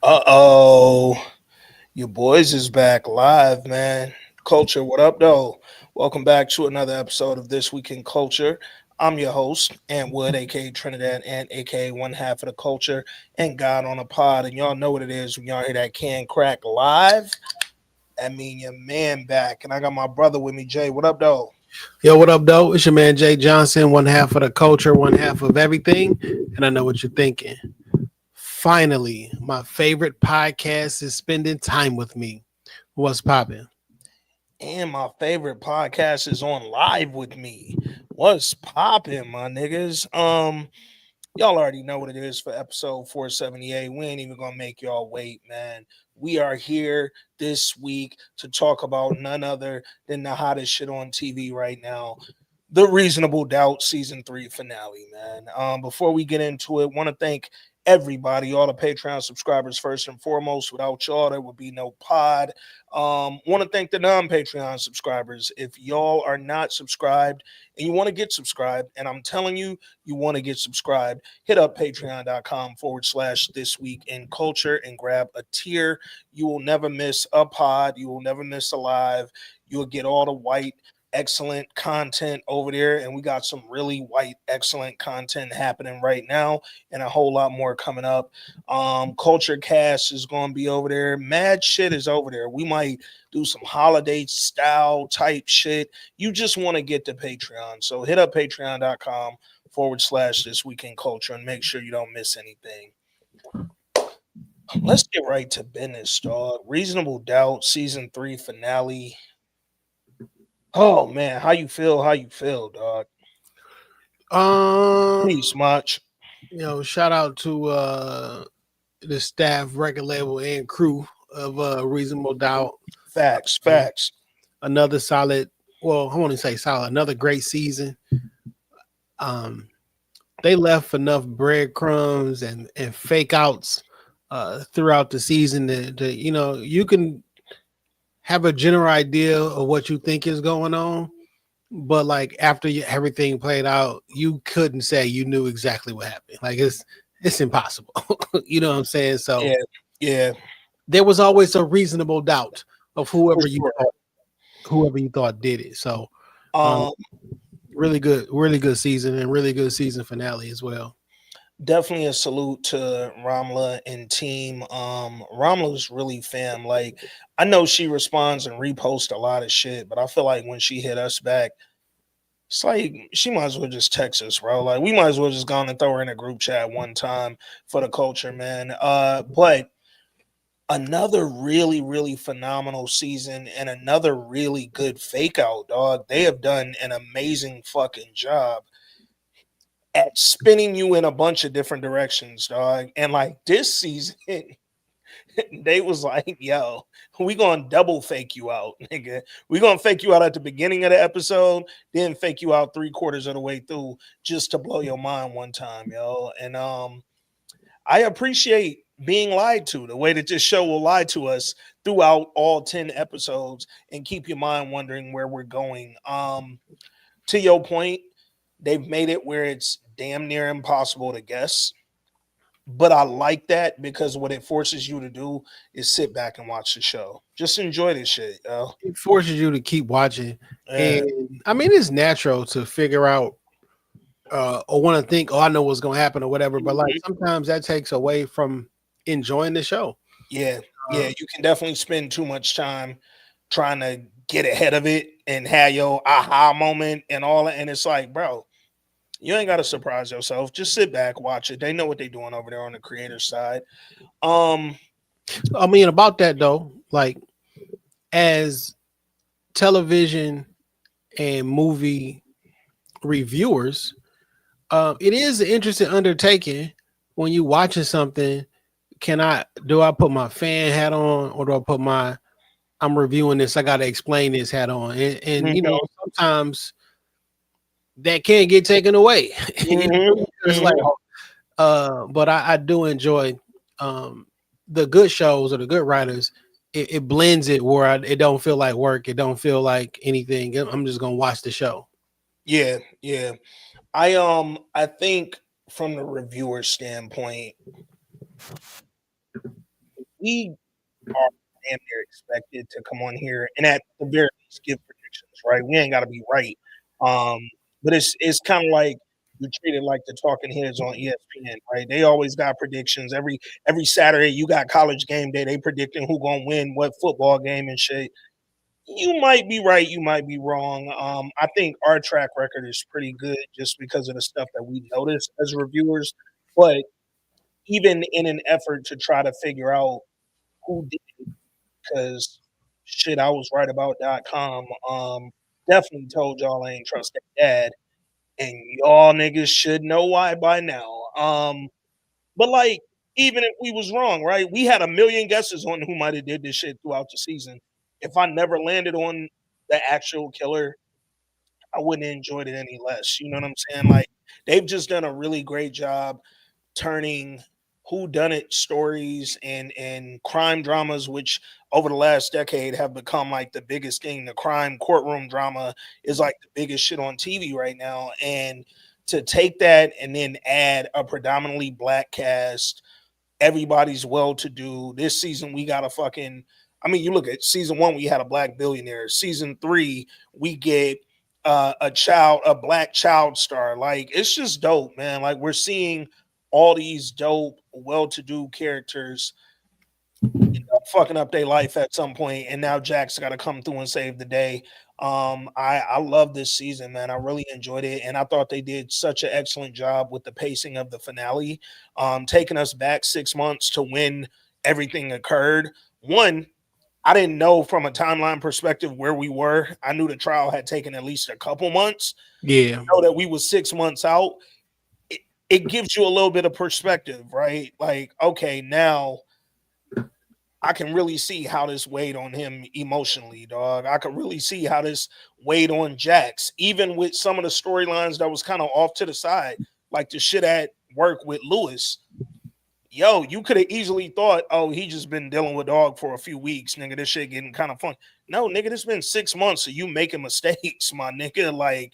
Uh-oh. Your boys is back live, man. Culture, what up, though? Welcome back to another episode of This Week in Culture. I'm your host, Ant Wood, aka Trinidad, and aka one half of the culture, and God on a pod. And y'all know what it is when y'all hear that can crack live. I mean, your man back. And I got my brother with me, Jay. What up, though? Yo, what up, though? It's your man Jay Johnson, one half of the culture, one half of everything. And I know what you're thinking. Finally, my favorite podcast is spending time with me. What's popping? And my favorite podcast is on live with me. What's popping, my niggas? Y'all already know what it is for episode 478. We ain't even gonna make y'all wait, man. We are here this week to talk about none other than the hottest shit on TV right now. The Reasonable Doubt season 3 finale, man. Before we get into it, want to thank everybody, all the Patreon subscribers first and foremost. Without y'all, there would be no pod. Want to thank the non-Patreon subscribers. If y'all are not subscribed and you want to get subscribed, and I'm telling you, you want to get subscribed, hit up patreon.com/ this week in culture and grab a tier. You will never miss a pod. You will never miss a live. You'll get all the white excellent content over there, and we got some really white excellent content happening right now and a whole lot more coming up. Culture Cast is going to be over there. Mad shit is over there. We might do some holiday style type shit. You just want to get to Patreon, so hit up patreon.com/ this week in culture and make sure you don't miss anything. Let's get right to business, dog. Reasonable Doubt season 3 finale. Oh man, how you feel? How you feel, dog? Um, Peace much. Shout out to the staff, record label, and crew of Reasonable Doubt. Facts, Um, facts. Another solid, well, I want to say solid, another great season. Um, they left enough breadcrumbs and fake outs throughout the season to you can have a general idea of what you think is going on, but like after everything played out, you couldn't say you knew exactly what happened. Like it's impossible. You know what I'm saying? So Yeah, yeah, there was always a reasonable doubt of for sure. whoever you thought did it. So um, Um, really good season and really good season finale as well. Definitely a salute to Ramla and team. Ramla's really fam. Like, I know she responds and reposts a lot of shit, but I feel like when she hit us back, it's like she might as well just text us, bro. Like, we might as well just go on and throw her in a group chat one time for the culture, man. But another really, really phenomenal season and another really good fake out, dog. They have done an amazing fucking job at spinning you in a bunch of different directions, dog. And like this season, they was like, yo, we gonna double fake you out, nigga. We gonna fake you out at the beginning of the episode, then fake you out 3/4 of the way through just to blow your mind one time, yo. And I appreciate being lied to, the way that this show will lie to us throughout all 10 episodes and keep your mind wondering where we're going. To your point, they've made it where it's damn near impossible to guess. But I like that because what it forces you to do is sit back and watch the show. Just enjoy this shit, yo. It forces you to keep watching, Yeah. and I mean it's natural to figure out or want to think, oh, I know what's going to happen or whatever. But like Mhm. sometimes that takes away from enjoying the show. Yeah. Uh, Yeah. You can definitely spend too much time trying to get ahead of it and have your aha moment and all that. And it's like, bro, you ain't gotta surprise yourself. Just sit back, watch it. They know what they're doing over there on the creator side. Um, I mean, about that though, like as television and movie reviewers, it is an interesting undertaking when you watching something. Do I put my fan hat on or do I put my I'm reviewing this, I got to explain this hat on? And mhm, sometimes that can get taken away. You mhm, know, it's like, mhm. but I do enjoy um, the good shows or the good writers. It blends it where it don't feel like work. It don't feel like anything. I'm just gonna watch the show. Yeah, yeah. I think from the reviewer standpoint, we are damn near expected to come on here and at the very least give predictions, right? We ain't got to be right, um, but it's kind of like you treat it like the talking heads on ESPN, right? They always got predictions every Saturday. You got college game day. They predicting who gonna win what football game and shit. You might be right, you might be wrong. I think our track record is pretty good just because of the stuff that we notice as reviewers. But even in an effort to try to figure out who did, because shit, I was right about.com. Definitely told y'all I ain't trust that dad, and y'all niggas should know why by now. But like, even if we was wrong, right? We had a million guesses on who might have did this shit throughout the season. If I never landed on the actual killer, I wouldn't have enjoyed it any less. You know what I'm saying? Like, they've just done a really great job turning who done it stories and crime dramas, which over the last decade have become like the biggest thing. The crime courtroom drama is like the biggest shit on TV right now. And to take that and then add a predominantly black cast, everybody's well to do. This season, we got a fucking. I mean, you look at season one, we had a black billionaire. Season three, we get a black child star. Like, it's just dope, man. Like, we're seeing all these dope, well to do characters fucking up their life at some point, and now Jack's got to come through and save the day. I love this season, man. I really enjoyed it, and I thought they did such an excellent job with the pacing of the finale, taking us back 6 months to when everything occurred. One, I didn't know from a timeline perspective where we were. I knew the trial had taken at least a couple months. Yeah. To know that we was 6 months out, it gives you a little bit of perspective, right? Like, okay, now I can really see how this weighed on him emotionally, dog. I could really see how this weighed on Jax, even with some of the storylines that was kind of off to the side, like the shit at work with Lewis. Yo, you could have easily thought, oh, he just been dealing with dog for a few weeks, nigga. This shit getting kind of fun. No, nigga, this been 6 months of you making mistakes, my nigga. Like,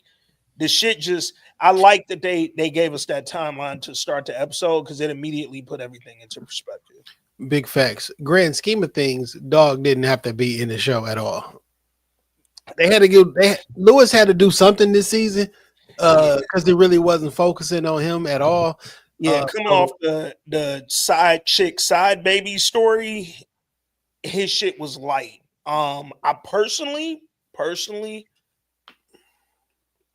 the shit just, I like that they gave us that timeline to start the episode because it immediately put everything into perspective. Big facts. Grand scheme of things, dog didn't have to be in the show at all. They had to give Lewis had to do something this season because they really wasn't focusing on him at all. Yeah, coming off the side chick, side baby story, his shit was light. I personally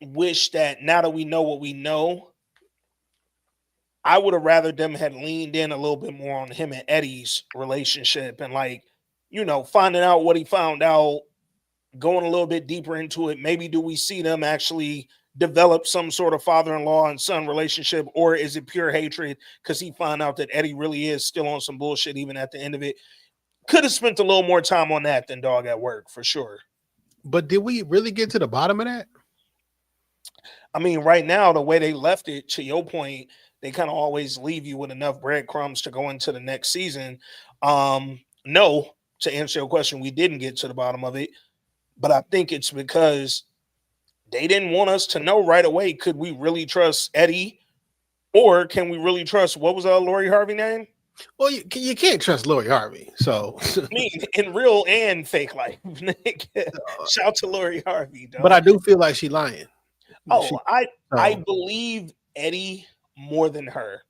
wish that now that we know what we know, I would have rather them had leaned in a little bit more on him and Eddie's relationship and like, finding out what he found out, going a little bit deeper into it. Maybe do we see them actually develop some sort of father-in-law and son relationship, or is it pure hatred because he found out that Eddie really is still on some bullshit even at the end of it? Could have spent a little more time on that than dog at work for sure. But did we really get to the bottom of that? I mean, right now, the way they left it, to your point, they kind of always leave you with enough breadcrumbs to go into the next season. No, to answer your question, we didn't get to the bottom of it, but I think it's because they didn't want us to know right away, could we really trust Eddie, or can we really trust, what was Lori Harvey name? Well, you can't trust Lori Harvey. So, I mean, in real and fake life. Shout to Lori Harvey, dog. But I do feel like she lying. Oh, I believe Eddie more than her.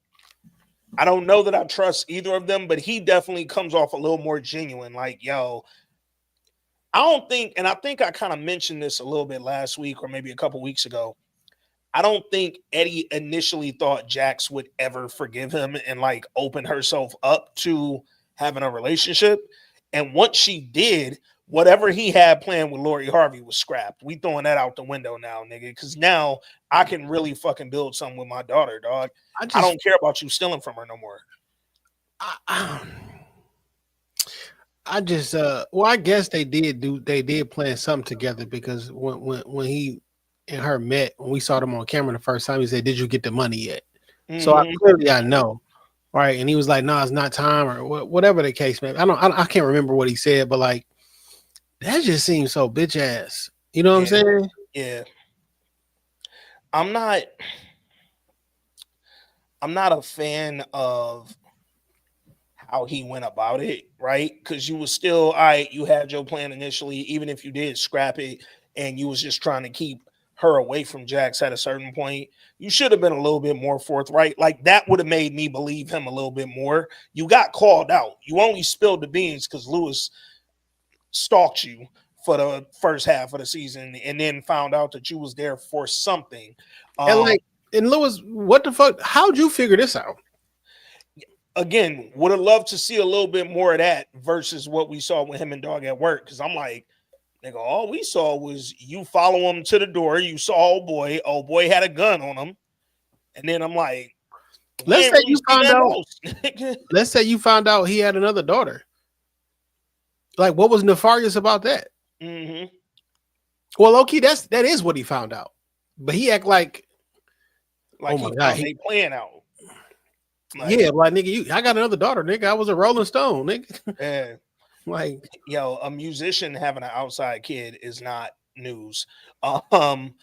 I don't know that I trust either of them, but he definitely comes off a little more genuine. Like, yo, I don't think, and I think I kind of mentioned this a little bit last week or maybe a couple weeks ago. I don't think Eddie initially thought Jax would ever forgive him and like open herself up to having a relationship. And once she did, whatever he had planned with Lori Harvey was scrapped. We throwing that out the window now, nigga. Because now I can really fucking build something with my daughter, dog. I don't care about you stealing from her no more. I just well, I guess they did plan something together because when he and her met, when we saw them on camera the first time, he said, "Did you get the money yet?" Mm-hmm. So I know, right? And he was like, "No, it's not time," or whatever the case, man. I can't remember what he said, but like that just seems so bitch ass. You know what I'm saying? Yeah. I'm not a fan of how he went about it, right? Because you was still, all right, you had your plan initially, even if you did scrap it and you was just trying to keep her away from Jax at a certain point. You should have been a little bit more forthright. Like that would have made me believe him a little bit more. You got called out. You only spilled the beans because Lewis stalked you for the first half of the season and then found out that you was there for something. And Um, like, and Lewis, what the fuck? How'd you figure this out? again, would have loved to see a little bit more of that versus what we saw with him and Dog at work. Because I'm like, nigga, all we saw was you follow him to the door. You saw old boy had a gun on him. And then I'm like, we Let's ain't say really you see found nothing out. else. Let's say you found out he had another daughter. Like, what was nefarious about that? Mm-hmm. Well, okay, that is what he found out. But he act like, oh Like my he god, found they playing out. yeah, Like, like nigga, I got another daughter, nigga. I was a Rolling Stone, nigga. eh, Like yo, a musician having an outside kid is not news. Um,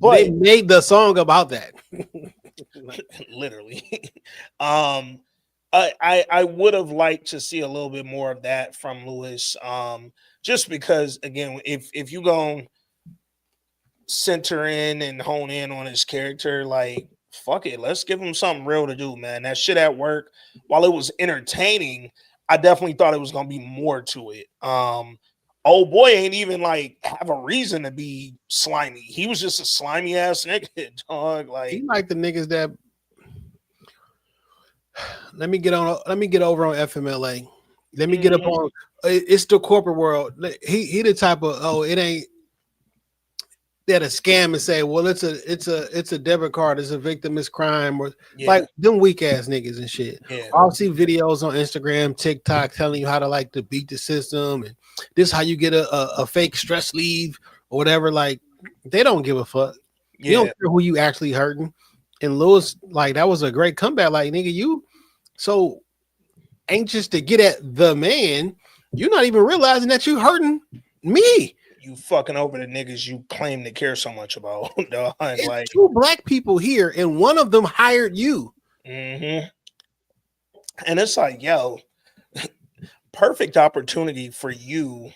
they but made the song about that. literally, um, I would have liked to see a little bit more of that from Lewis. Just because again, if you go center in and hone in on his character, like fuck it, let's give him something real to do, man. That shit at work, while it was entertaining, I definitely thought it was gonna be more to it. Old boy ain't even like have a reason to be slimy. He was just a slimy ass nigga, dog. He Like, like the niggas that let me get on. Let me get over on FMLA. Let me get up mhm, on. It's the corporate world. He the type of it ain't that a scam and say, well, it's a debit card, it's a victimless crime, or like yeah, them weak ass niggas and shit. yeah, I'll see videos on Instagram, TikTok telling you how to like to beat the system and this is how you get a fake stress leave or whatever. Like they don't give a fuck. You don't yeah. care who you actually hurting. And Lewis, like that was a great comeback. Like nigga, you so anxious to get at the man, you're not even realizing that you hurting me. You fucking over the niggas you claim to care so much about, dog. It's Like, two black people here, and one of them hired you. hmm and it's like, yo, perfect opportunity for you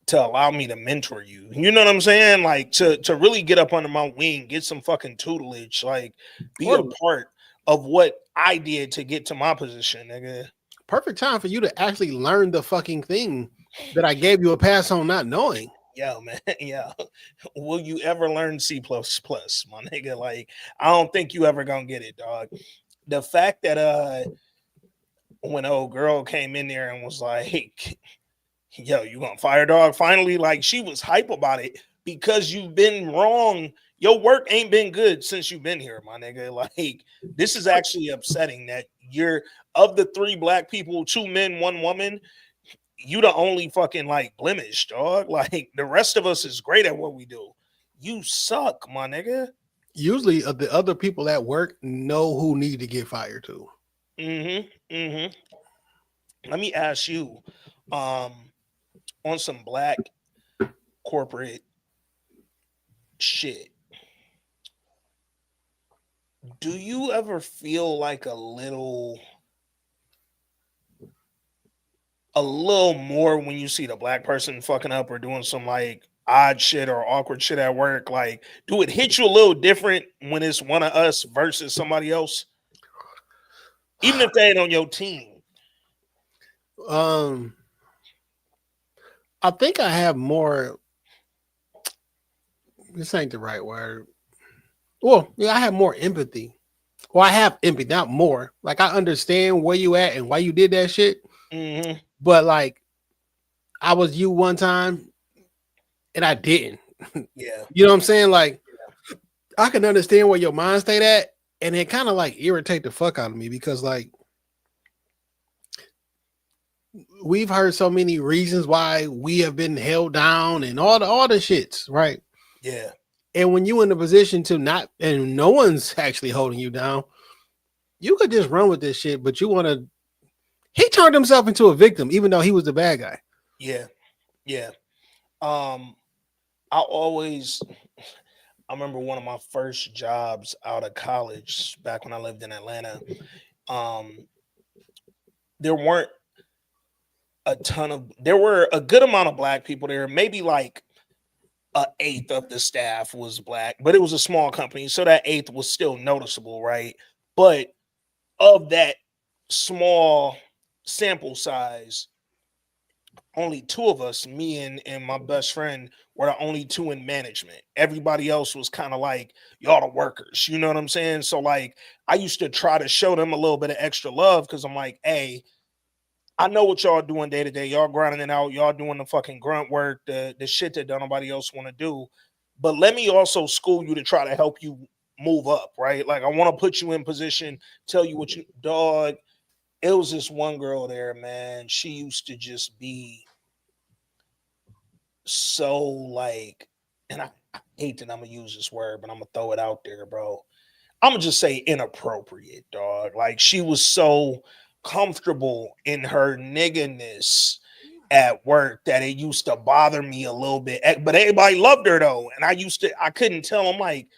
to allow me to mentor you. You know what I'm saying? Like to really get up under my wing, get some fucking tutelage, like be a Or part of what I did to get to my position, nigga. perfect time for you to actually learn the fucking thing that I gave you a pass on not knowing. Yo, man, yeah. Will you ever learn C plus plus, my nigga? Like, I don't think you ever gonna get it, dog. The fact that when old girl came in there and was like, yo, you gonna fire dog? Finally, like she was hype about it because you've been wrong. Your work ain't been good since you've been here, my nigga. Like, this is actually upsetting that you're of the three black people, two men, one woman, you the only fucking like blemish, dog. Like the rest of us is great at what we do. You suck, my nigga. Usually, the other people at work know who need to get fired too. Mm-hmm. Mm-hmm. Let me ask you, um, on some black corporate shit, do you ever feel like a little more when you see the black person fucking up or doing some like odd shit or awkward shit at work? Like, do it hit you a little different when it's one of us versus somebody else, even if they ain't on your team? Um, I think I have more. This ain't the right word. Well, yeah, I have more empathy. Well, I have empathy, not more. Like I understand where you at and why you did that shit. Hmm. But like I was you one time and I didn't. Yeah, You know what I'm saying? Like I can understand where your mind state at, and it kind of like irritate the fuck out of me because like we've heard so many reasons why we have been held down and all the shits, right? yeah, And when you in a position to not and no one's actually holding you down, you could just run with this shit, but you want to he turned himself into a victim, even though he was the bad guy. yeah, yeah. Um, I always I remember one of my first jobs out of college back when I lived in Atlanta. Um, there weren't there were a good amount of black people there, maybe like a eighth of the staff was black, but it was a small company, so that eighth was still noticeable, right? But of that small sample size, only two of us, me and my best friend, were the only two in management. Everybody else was kind of like y'all the workers, you know what I'm saying? So like I used to try to show them a little bit of extra love because I'm like, hey, I know what y'all doing day to day. Y'all grinding it out. Y'all doing the fucking grunt work, the shit that don't nobody else want to do. But let me also school you to try to help you move up, right? Like I want to put you in position, tell you what you dog. It was this one girl there, man. She used to just be so like, and I hate that I'm gonna use this word, but I'm gonna throw it out there, bro. I'm gonna just say inappropriate, dog. Like she was so comfortable in her nigginess at work that it used to bother me a little bit. But everybody loved her though, and I couldn't tell. I'm like,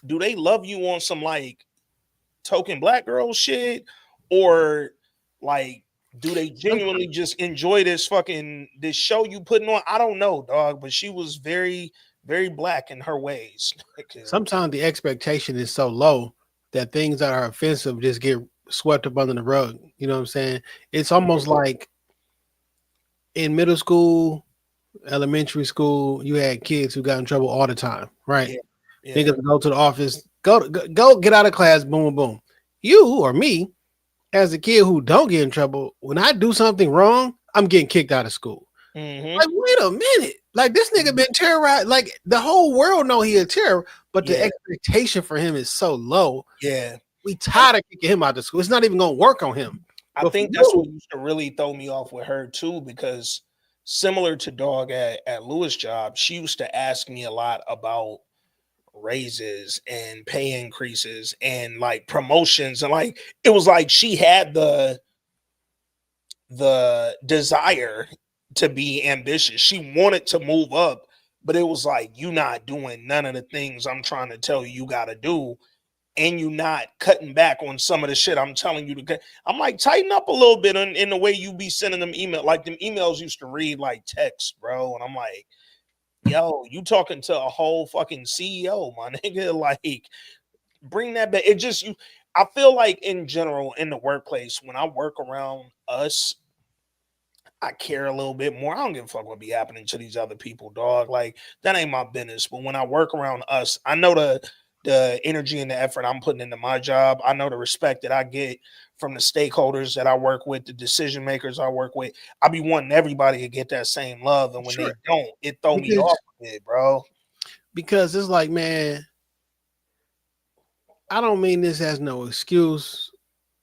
do they love you on some like token black girl shit, or like do they genuinely just enjoy this show you putting on? I don't know, dog. But she was very, very black in her ways. Sometimes the expectation is so low that things that are offensive just get swept up under the rug. You know what I'm saying? It's almost like in middle school, elementary school, you had kids who got in trouble all the time, right? Yeah. Yeah. Niggas go to the office, go get out of class, boom, boom. You or me, as a kid who don't get in trouble, when I do something wrong, I'm getting kicked out of school. Mm-hmm. Like, wait a minute. Like this nigga been terrorized. Like the whole world know he a terror, but the expectation for him is so low. Yeah. We tired of kicking him out of school. It's not even gonna work on him. I think that's what used to really throw me off with her too, because similar to Dog at Lewis' job, she used to ask me a lot about raises and pay increases and like promotions, and like it was like she had the desire to be ambitious. She wanted to move up, but it was like you not doing none of the things I'm trying to tell you got to do, and you not cutting back on some of the shit I'm telling you to cut. I'm like, tighten up a little bit in the way you be sending them email. Like them emails used to read like text, bro. And I'm like, yo, you talking to a whole fucking CEO, my nigga. Like, bring that back. It just I feel like in general in the workplace, when I work around us, I care a little bit more. I don't give a fuck what be happening to these other people, dog. Like that ain't my business. But when I work around us, I know the energy and the effort I'm putting into my job. I know the respect that I get from the stakeholders that I work with, the decision makers I work with. I be wanting everybody to get that same love, and when they don't, it throw me off a bit, bro. Because it's like, man, I don't mean this as no excuse,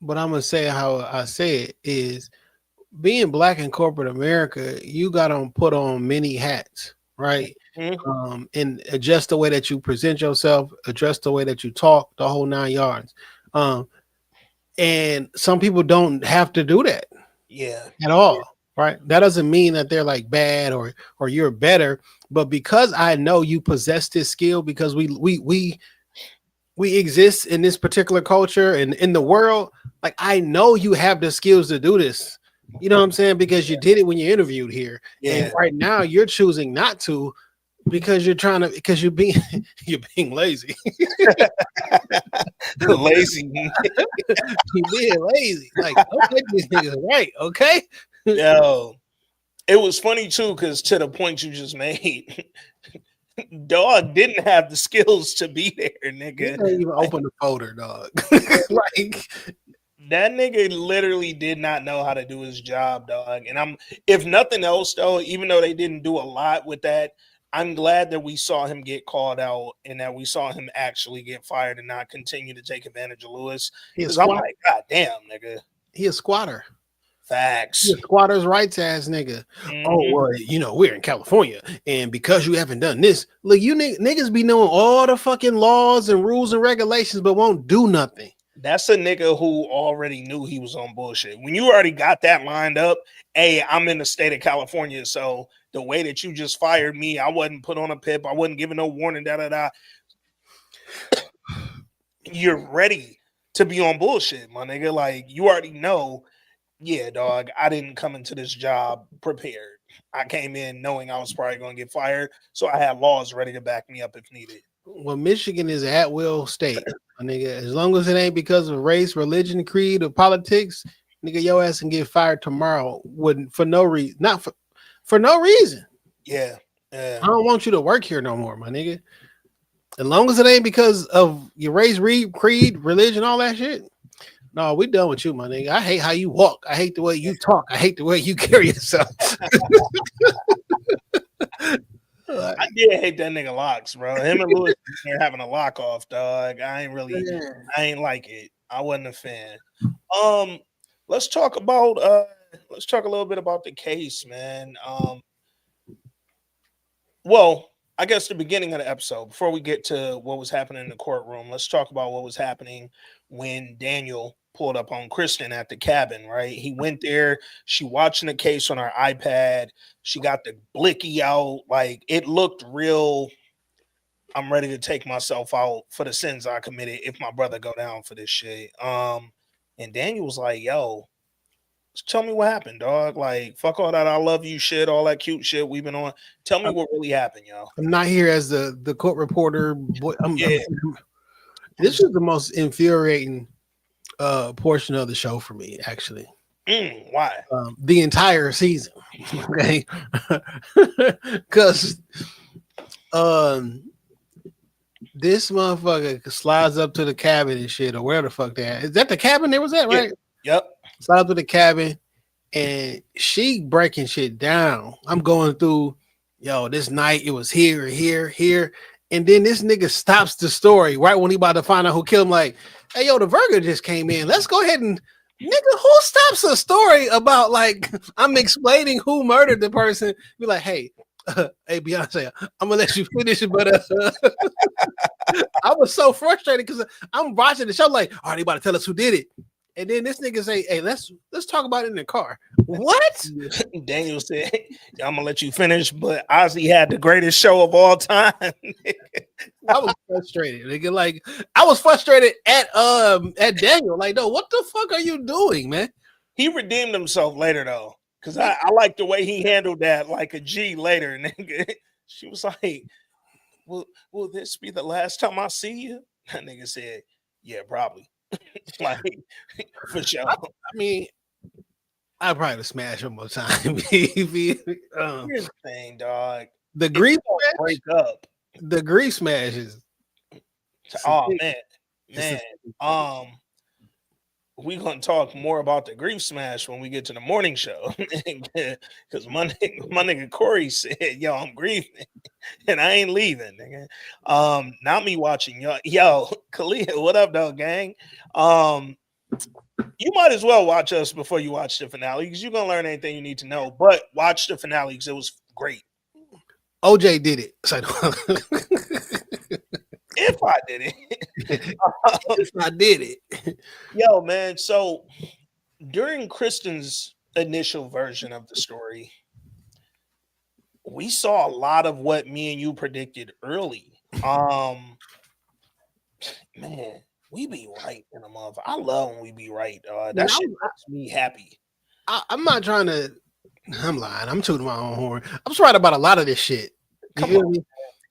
but I'm gonna say how I say it is being black in corporate America, you got to put on many hats, right? Mm-hmm. And adjust the way that you present yourself, adjust the way that you talk, the whole 9 yards. And some people don't have to do that, at all, right? That doesn't mean that they're like bad or you're better, but because I know you possess this skill, because we exist in this particular culture and in the world, like I know you have the skills to do this. You know what I'm saying? Because you did it when you interviewed here. Yeah. And right now you're choosing not to because you're trying to, because you're being lazy. Lazy. You're being lazy. Like, okay, these niggas right, okay? Yo, it was funny too, because to the point you just made, Dog didn't have the skills to be there, nigga. He can't even open the folder, dog. Like that nigga literally did not know how to do his job, dog. And if nothing else, though, even though they didn't do a lot with that, I'm glad that we saw him get called out and that we saw him actually get fired and not continue to take advantage of Lewis. Because I'm like, God damn, nigga. He a squatter. Facts. He a squatters' rights ass nigga. Mm-hmm. Oh, well, we're in California, and because you haven't done this, look, you niggas be knowing all the fucking laws and rules and regulations, but won't do nothing. That's a nigga who already knew he was on bullshit. When you already got that lined up, hey, I'm in the state of California, so the way that you just fired me, I wasn't put on a PIP, I wasn't given no warning, da-da-da. You're ready to be on bullshit, my nigga. Like, you already know Yeah, dog. I didn't come into this job prepared. I came in knowing I was probably going to get fired, so I had laws ready to back me up if needed. Well, Michigan is an at will state, my nigga. As long as it ain't because of race, religion, creed, or politics, nigga, your ass can get fired tomorrow. Wouldn't for no reason, not for no reason. Yeah, I don't want you to work here no more, my nigga. As long as it ain't because of your race, creed, religion, all that shit. No, we done with you, my nigga. I hate how you walk. I hate the way you talk. I hate the way you carry yourself. I did hate that nigga Locks, bro. Him and Lewis are having a lock off, dog. I ain't like it. I wasn't a fan. Um, let's talk about let's talk a little bit about the case, man. Well, I guess the beginning of the episode, before we get to what was happening in the courtroom, let's talk about what was happening when Daniel pulled up on Kristen at the cabin, right? He went there, she watching the case on her iPad, she got the blicky out, like it looked real. I'm ready to take myself out for the sins I committed if my brother go down for this shit. And Daniel was like, yo, tell me what happened, dog. Like, fuck all that I love you shit, all that cute shit we've been on. Tell me what really happened, yo. I'm not here as the court reporter. Yeah. This is the most infuriating portion of the show for me, actually. Why? The entire season. Okay. Because this motherfucker slides up to the cabin and shit, or where the fuck that is. That the cabin they was at, right? Yep. Slides up to the cabin and she breaking shit down. I'm going through, yo, this night it was here. And then this nigga stops the story right when he about to find out who killed him. Like, hey, yo, the Virgo just came in. Let's go ahead and nigga, who stops a story about like I'm explaining who murdered the person? Be like, hey, hey, Beyonce, I'm gonna let you finish it, but I was so frustrated because I'm watching the show like, all right, they about to tell us who did it. And then this nigga say, hey, let's talk about it in the car. What? Daniel said, I'm gonna let you finish, but Ozzy had the greatest show of all time. I was frustrated. Nigga. Like I was frustrated at Daniel. Like, no, what the fuck are you doing, man? He redeemed himself later though. Cause I like the way he handled that like a G later, nigga. She was like, will this be the last time I see you? That nigga said, yeah, probably. Like for sure. I mean, I'd probably smash one more time. Here's the thing, dog. The grief break up. The grief smashes. Oh man. We're gonna talk more about the grief smash when we get to the morning show. Because my nigga Corey said, yo, I'm grieving and I ain't leaving, nigga. Not me watching yo, Kalia, what up though, gang? You might as well watch us before you watch the finale because you're gonna learn anything you need to know. But watch the finale because it was great. OJ did it. So if I did it. If I did it. Yo, man. So during Kristen's initial version of the story, we saw a lot of what me and you predicted early. Man, we be right in a month. I love when we be right. That shit makes me happy. I'm not trying to. I'm lying. I'm tooting my own horn. I was right about a lot of this shit. You feel me?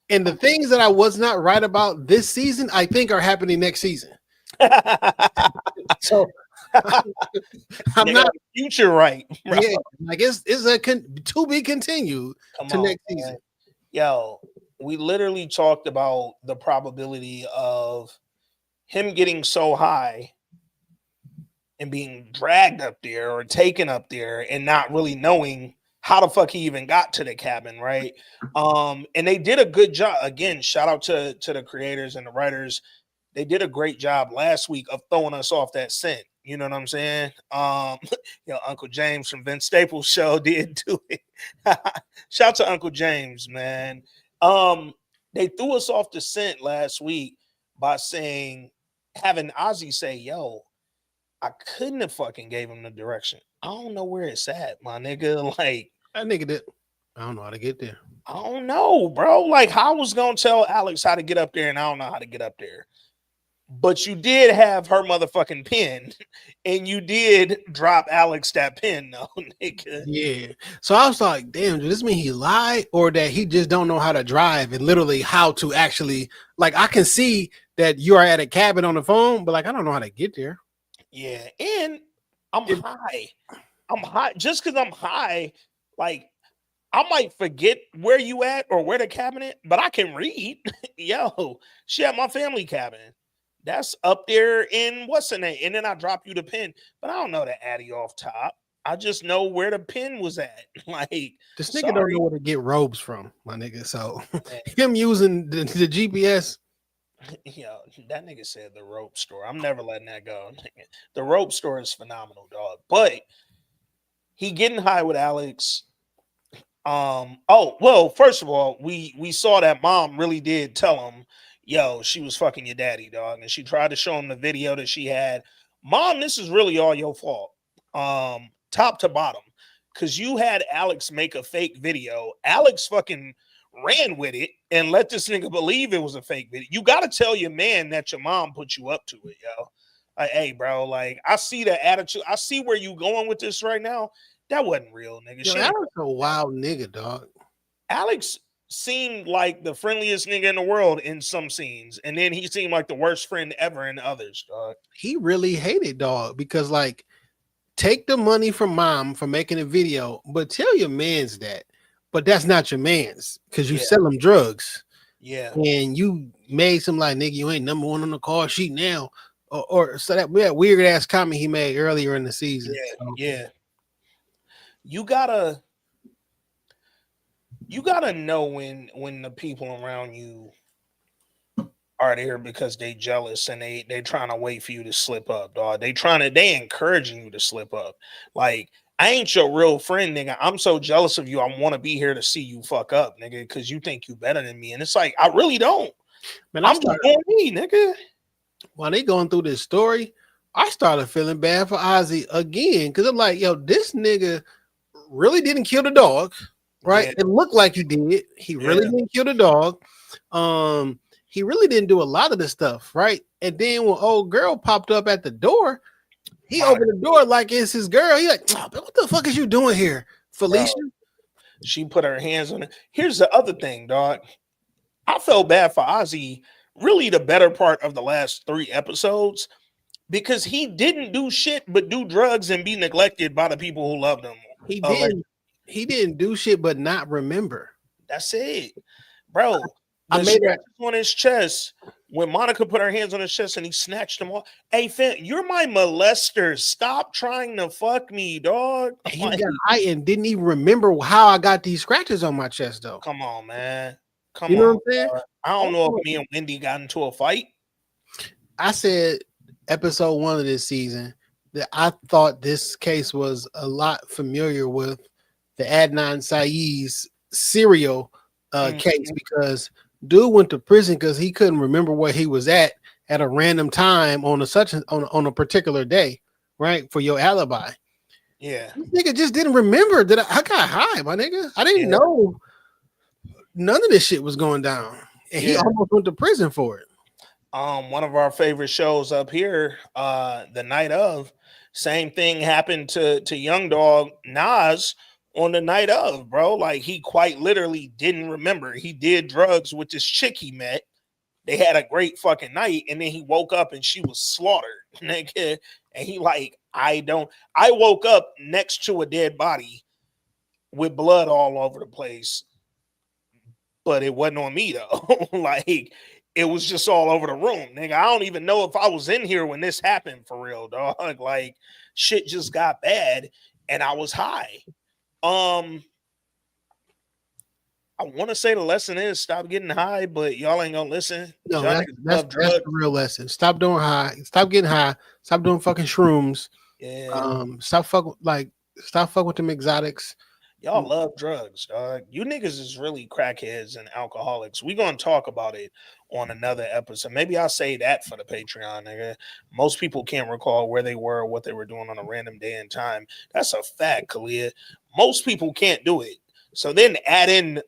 And the things that I was not right about this season, I think are happening next season. So I'm not future right. Bro. Yeah, I guess it's a to be continued next season. Yo, we literally talked about the probability of him getting so high and being dragged up there or taken up there and not really knowing how the fuck he even got to the cabin, right? And they did a good job. Again, shout out to the creators and the writers. They did a great job last week of throwing us off that scent. You know what I'm saying? Uncle James from Vince Staples show did do it. Shout to Uncle James, man. They threw us off the scent last week by having Ozzy say, yo, I couldn't have fucking gave him the direction. I don't know where it's at, my nigga. Like that nigga did. I don't know how to get there. I don't know, bro. Like, how was gonna tell Alex how to get up there, and I don't know how to get up there. but you did have her motherfucking pen, and you did drop Alex that pen, though, nigga. Yeah. So I was like, damn, does this mean he lied or that he just don't know how to drive and literally how to actually like I can see that you are at a cabin on the phone, but like I don't know how to get there. Yeah, and I'm It- high. I'm high just because I'm high. Like I might forget where you at or where the cabinet, but I can read. Yo, she at my family cabinet. That's up there in what's the name? And then I drop you the pin, but I don't know the Addy off top. I just know where the pin was at. Like, This nigga don't know sorry, where to get robes from, my nigga. So man. him using the GPS. Yo, that nigga said the rope store. I'm never letting that go. The rope store is phenomenal, dog. But he getting high with Alex. Oh well, first of all, we saw that mom really did tell him, yo, she was fucking your daddy, dog, and she tried to show him the video that she had. Mom, this is really all your fault. Top to bottom. Cause you had Alex make a fake video. Alex fucking ran with it and let this nigga believe it was a fake video. You gotta tell your man that your mom put you up to it, yo. Like, hey, bro, like I see the attitude. I see where you going with this right now. That wasn't real, nigga. Yo, She that ain't was a wild nigga, dog. Alex seemed like the friendliest nigga in the world in some scenes, and then he seemed like the worst friend ever in others, dog. He really hated dog because like take the money from mom for making a video, but tell your man's that. But that's not your man's because you Yeah, sell him drugs yeah, and you made some like nigga, you ain't number one on the call sheet now. Or so that weird ass comment he made earlier in the season. yeah, So, yeah. You gotta you gotta know when the people around you are there because they jealous and they trying to wait for you to slip up, dog. They encouraging you to slip up. Like I ain't your real friend, nigga. I'm so jealous of you. I want to be here to see you fuck up, nigga, because you think you better than me. And it's like I really don't. man, I I'm just started doing me, nigga. while they going through this story, I started feeling bad for Ozzy again because I'm like, yo, this nigga really didn't kill the dog, right? Yeah, It looked like he did. He really yeah. didn't kill the dog. He really didn't do a lot of the stuff, right? And then when old girl popped up at the door, he Monica, opened the door like it's his girl. He like, oh, what the fuck is you doing here, bro. Felicia? She put her hands on it. Here's the other thing, dog. I felt bad for Ozzy really the better part of the last 3 episodes because he didn't do shit but do drugs and be neglected by the people who loved him. He Like, didn't. He didn't do shit, but not remember. that's it, bro. I The made that. scratches on his chest when Monica put her hands on his chest and he snatched them off. Hey, fam, you're my molester. Stop trying to fuck me, dog. He Like, got high and didn't even remember how I got these scratches on my chest, though. come on, man. You Come know what on, I'm saying? dog. I don't know if me and Wendy got into a fight. I said episode 1 of this season that I thought this case was a lot familiar with the Adnan Saeed's serial case Mhm. because dude went to prison because he couldn't remember where he was at a random time on on a particular day, right? For your alibi. Yeah, This nigga just didn't remember that I got high, my nigga. I didn't yeah, know none of this shit was going down. And he yeah. almost went to prison for it. One of our favorite shows up here, the night of, same thing happened to young dog Nas on the night of, bro. Like he quite literally didn't remember. He did drugs with this chick he met. They had a great fucking night, and then he woke up and she was slaughtered, nigga. And he like, I woke up next to a dead body with blood all over the place, but it wasn't on me though. Like it was just all over the room, nigga. I don't even know if I was in here when this happened for real, dog. Like shit just got bad, and I was high. Um, I want to say the lesson is stop getting high, but y'all ain't gonna listen. No, Y'all that's niggas that's love that's the drugs. real lesson. Stop doing high. Stop getting high. Stop doing fucking shrooms. Yeah, Stop fucking with them exotics. y'all love drugs, dog. You niggas is really crackheads and alcoholics. We gonna talk about it on another episode. Maybe I'll say that for the Patreon, nigga. Most people can't recall where they were or what they were doing on a random day and time. That's a fact, Kalia. Most people can't do it. So then add in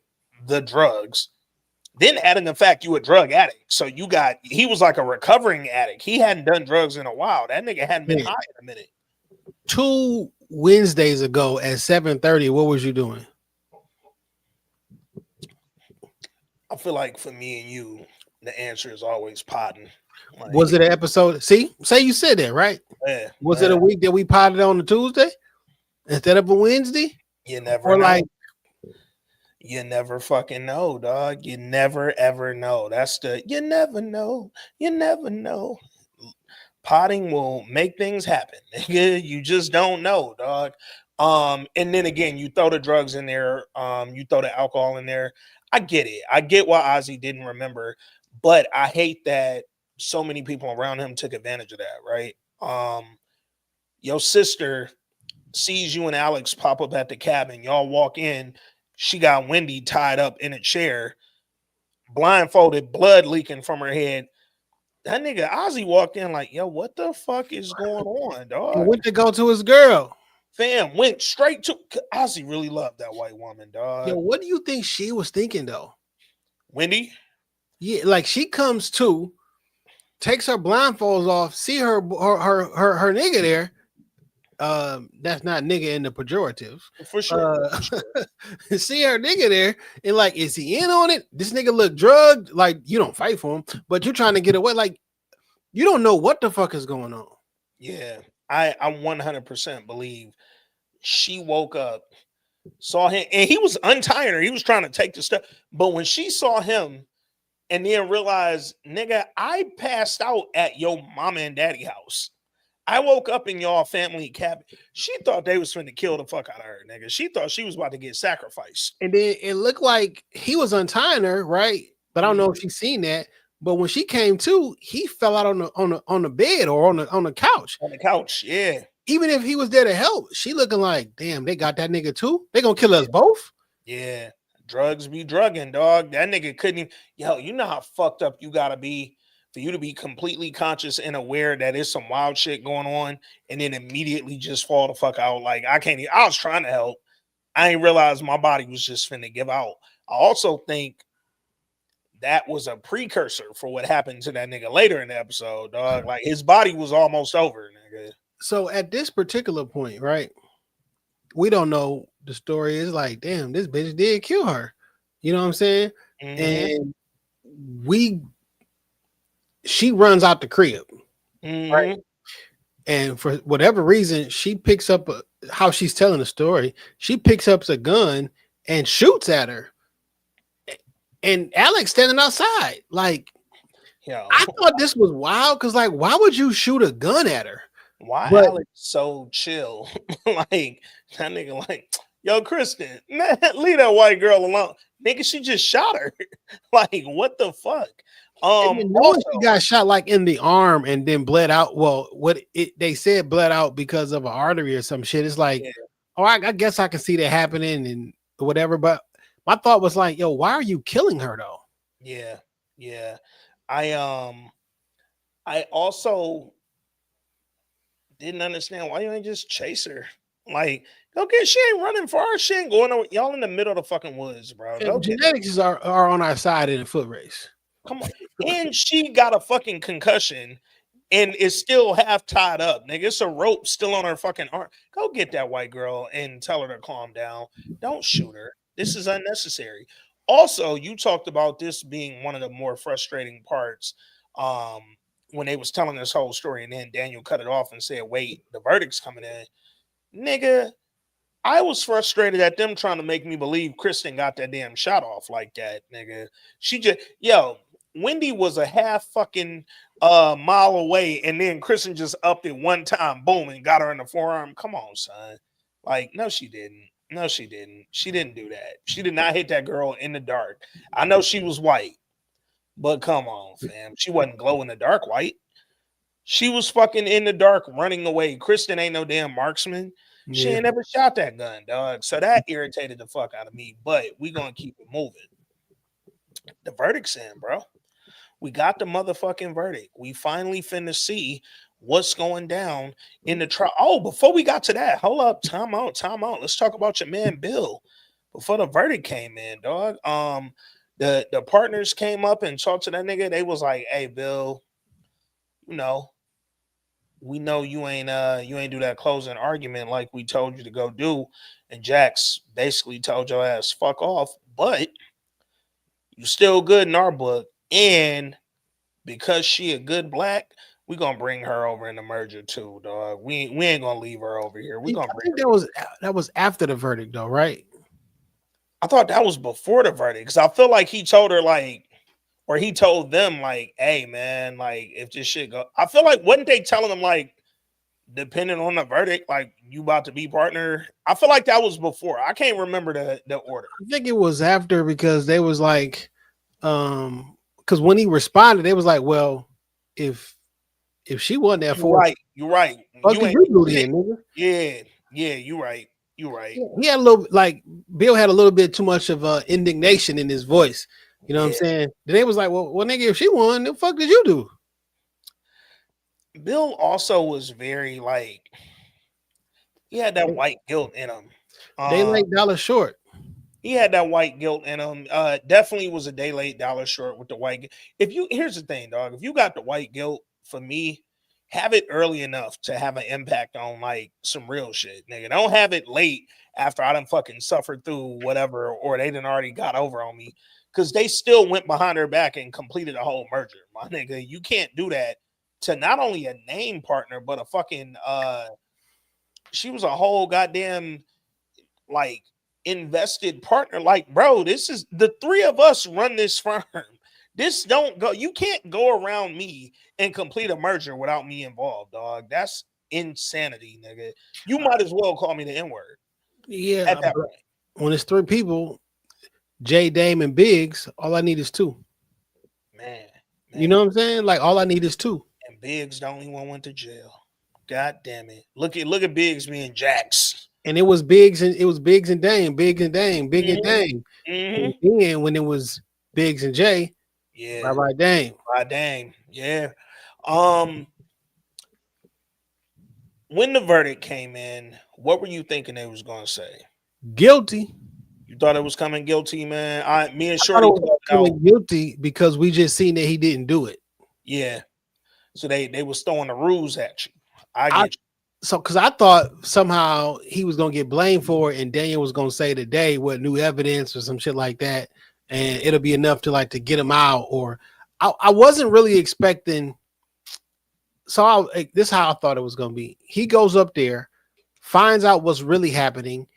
the drugs. Then adding the fact you a drug addict. So he was like a recovering addict. He hadn't done drugs in a while. That nigga hadn't been Yeah. high in a minute. 2 Wednesdays ago at 7:30, what was you doing? I feel like for me and you, the answer is always potting. Like, Was it an episode? See, say you said that, right? yeah, Was it a week that we potted on a Tuesday instead of a Wednesday? You never Or know. like, You never fucking know, dog. You never ever know. That's the you never know. You never know. Potting will make things happen. Nigga. You just don't know, dog. And then again, you throw the drugs in there, you throw the alcohol in there. I get it. I get why Ozzy didn't remember, but I hate that so many people around him took advantage of that, right? Your sister sees you and Alex pop up at the cabin. Y'all walk in. She got Wendy tied up in a chair, blindfolded, blood leaking from her head. That nigga Ozzy walked in like, yo, what the fuck is going on, dog? and went to go to his girl. Fam went straight to Ozzy. Really loved that white woman, dog. Yo, what do you think she was thinking though? Wendy? Yeah, like she comes to, takes her blindfolds off, see her nigga there. That's not nigga in the pejorative. For sure. See her nigga there, and like, is he in on it? This nigga look drugged. Like, you don't fight for him, but you're trying to get away. Like, you don't know what the fuck is going on. Yeah, I 100% believe she woke up, saw him, and he was untying her. He was trying to take the stuff, but when she saw him, and then realized, nigga, I passed out at your mama and daddy house. I woke up in y'all family cabin. She thought they was finna kill the fuck out of her, nigga. She thought she was about to get sacrificed. And then it looked like he was untying her, right? But I don't know if she's seen that. But when she came to, he fell out on the bed or on the couch. On the couch, yeah. Even if he was there to help, she looking like, damn, they got that nigga too. They gonna kill us both. Yeah, drugs be drugging, dog. That nigga couldn't even. Yo, you know how fucked up you gotta be for you to be completely conscious and aware that there's some wild shit going on, and then immediately just fall the fuck out. Like I can't. I was trying to help. I ain't realized my body was just finna give out. I also think that was a precursor for what happened to that nigga later in the episode, dog. Like his body was almost over, nigga. So at this particular point, right? We don't know the story. Is like, damn, this bitch did kill her. You know what I'm saying? And she runs out the crib, right? And for whatever reason, she picks up how she's telling the story. She picks up a gun and shoots at her. And Alex standing outside, like, I thought this was wild because, like, why would you shoot a gun at her? Why Alex so chill? Like that nigga, like, yo, Kristen, man, leave that white girl alone, nigga. She just shot her. Like, what the fuck? Also, she got shot like in the arm and then bled out. Well, they said bled out because of an artery or some shit. It's like, oh, I guess I can see that happening and whatever. But my thought was like, yo, why are you killing her though? Yeah. I also didn't understand why you ain't just chase her. Like, okay, she ain't running far. She ain't going. Y'all in the middle of the fucking woods, bro. Genetics are on our side in a foot race. Come on. And she got a fucking concussion and is still half tied up, nigga. It's a rope still on her fucking arm. Go get that white girl and tell her to calm down. Don't shoot her. This is unnecessary. Also, you talked about this being one of the more frustrating parts when they was telling this whole story, and then Daniel cut it off and said, wait, the verdict's coming in. Nigga, I was frustrated at them trying to make me believe Kristen got that damn shot off like that, nigga. She just, Wendy was a half fucking mile away, and then Kristen just upped it one time, boom, and got her in the forearm. Come on, son. Like, no, she didn't. No, she didn't. She didn't do that. She did not hit that girl in the dark. I know she was white, but come on, fam. She wasn't glow in the dark white. She was fucking in the dark running away. Kristen ain't no damn marksman. She ain't never shot that gun, dog. So that irritated the fuck out of me, but we gonna keep it moving. The verdict's in, bro. We got the motherfucking verdict. We finally finna see what's going down in the trial. Oh, before we got to that, hold up, time out. Let's talk about your man Bill. Before the verdict came in, dog. the partners came up and talked to that nigga. They was like, "Hey, Bill, you know, we know you ain't do that closing argument like we told you to go do." And Jax basically told your ass fuck off, but you still good in our book. And because she a good black, we gonna bring her over in the merger too, dog. We ain't gonna leave her over here. We I gonna bring think her. that was after the verdict, though, right? I thought that was before the verdict because I feel like he told her like, or he told them like, "Hey man, like if this shit go," I feel like wasn't they telling them like, depending on the verdict, like you about to be partner. I feel like that was before. I can't remember the order. I think it was after because they was like, because when he responded, they was like, well, if she won that You're for right. You're right. fuck You did ain't. you do then, nigga? Yeah. Yeah. You're right. You're right. He had a little like Bill had a little bit too much of indignation in his voice. You know what I'm Yeah. saying? Then they was like, well, nigga, if she won, the fuck did you do? Bill also was very like he had that white guilt in him. They Um, like dollar short. he had that white guilt in him. Definitely was a day late, dollar short with the white. If you here's the thing, dog. If you got the white guilt, for me, have it early enough to have an impact on like some real shit, nigga. Don't have it late after I done fucking suffered through whatever, or they done already got over on me. Cause they still went behind her back and completed a whole merger. My nigga, you can't do that to not only a name partner, but a fucking she was a whole goddamn like invested partner. Like, bro, this is the three of us run this firm. This don't go. You can't go around me and complete a merger without me involved, dog. That's insanity, nigga. You might as well call me the N word Yeah, at that but point, when it's three people, J, Dame, and Biggs, all I need is two. man. You Man, know what I'm saying? Like all I need is two. and Biggs the only one went to jail. God damn it! Look at Biggs being Jax. And it was Biggs and Dame, Biggs and Dame, Big and Mm-hmm. Dame. And Mm-hmm. then when it was Biggs and Jay, bye Yeah. bye Dame. God damn. Yeah. Um. When the verdict came in, what were you thinking they was gonna say? Guilty. You thought it was coming guilty, man. Me and I thought it Shorty was talked out. coming guilty because we just seen that he didn't do it. Yeah. So they was throwing the rules at you. I I get so because I thought somehow he was gonna get blamed for it, and Daniel was gonna say today what new evidence or some shit like that, and it'll be enough to get him out. Or I wasn't really expecting. So this is how I thought it was gonna be. He goes up there, finds out what's really happening,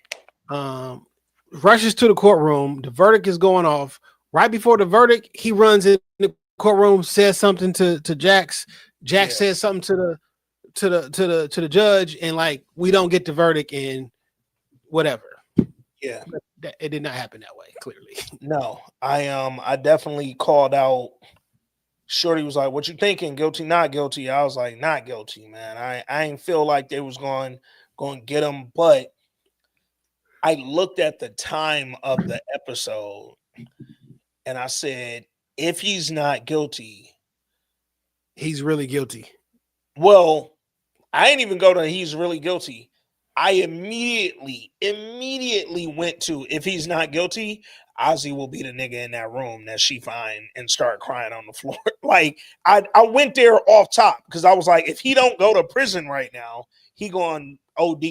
rushes to the courtroom. The verdict is going off. Right before the verdict, he runs in the courtroom, says something to Jax. Jax Yeah. says something to the judge, and like we don't get the verdict and whatever. Yeah. But it did not happen that way, clearly. No. I definitely called out. Shorty was like, "What you thinking? Guilty, not guilty?" I was like, "Not guilty, man. I ain't feel like they was going to get him, but I looked at the time of the episode and I said, if he's not guilty, He's really guilty. well, I ain't even go to he's really guilty. I immediately went to if he's not guilty, Ozzy will be the nigga in that room that she find and start crying on the floor. Like I went there off top because I was like, if he don't go to prison right now, he going OD.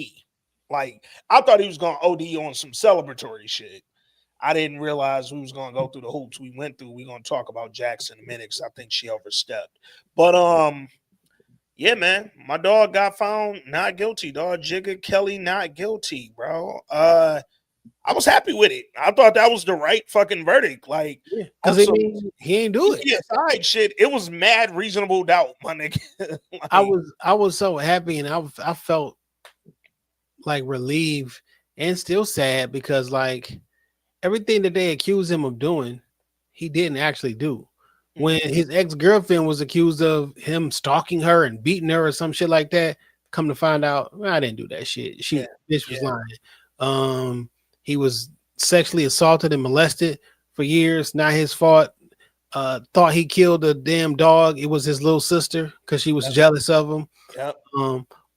Like I thought he was going OD on some celebratory shit. I didn't realize we was gonna go through the hoops we went through. We're gonna talk about Jackson in a minute because I think she overstepped. But yeah, man, my dog got found not guilty. Dog, Jigga Kelly not guilty, bro. I was happy with it. I thought that was the right fucking verdict. Like, Because also, he ain't do it. CSI shit, it was mad reasonable doubt, my nigga. Like, I was so happy, and I felt like relieved and still sad because like everything that they accused him of doing, he didn't actually do. When his ex-girlfriend was accused of him stalking her and beating her or some shit like that, come to find out, well, I didn't do that shit. Bitch was lying. He was sexually assaulted and molested for years, not his fault. Thought he killed a damn dog. It was his little sister because she was jealous of him. Yep.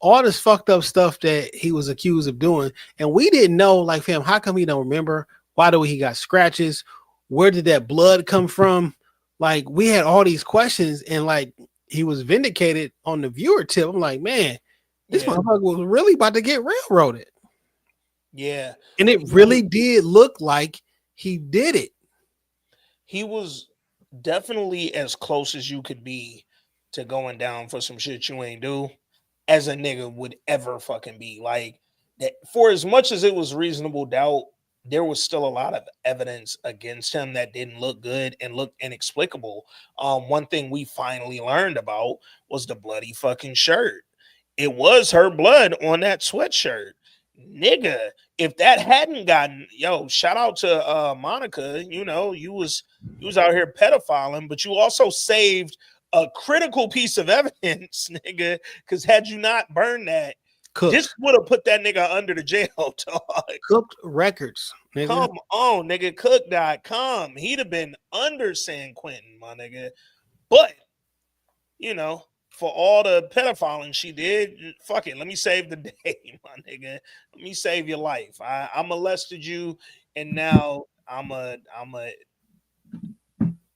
All this fucked up stuff that he was accused of doing, and we didn't know. Like, fam, how come he don't remember? Why do he got scratches? Where did that blood come from? Like we had all these questions, and like he was vindicated on the viewer tip. I'm like, man, this Yeah, motherfucker was really about to get railroaded, yeah. and it really did look like he did it. He was definitely as close as you could be to going down for some shit you ain't do as a nigga would ever fucking be. Like that for as much as it was reasonable doubt, there was still a lot of evidence against him that didn't look good and looked inexplicable. One thing we finally learned about was the bloody fucking shirt. It was her blood on that sweatshirt. Nigga, if that hadn't gotten shout out to Monica, you was out here pedophiling, but you also saved a critical piece of evidence, nigga. Because had you not burned that, this Cooked, would have put that nigga under the jail, dog. cooked records, nigga. Come on, nigga. Cook.com. He'd have been under San Quentin, my nigga. But, for all the pedophiling she did, fuck it. Let me save the day, my nigga. Let me save your life. I molested you, and now I'm a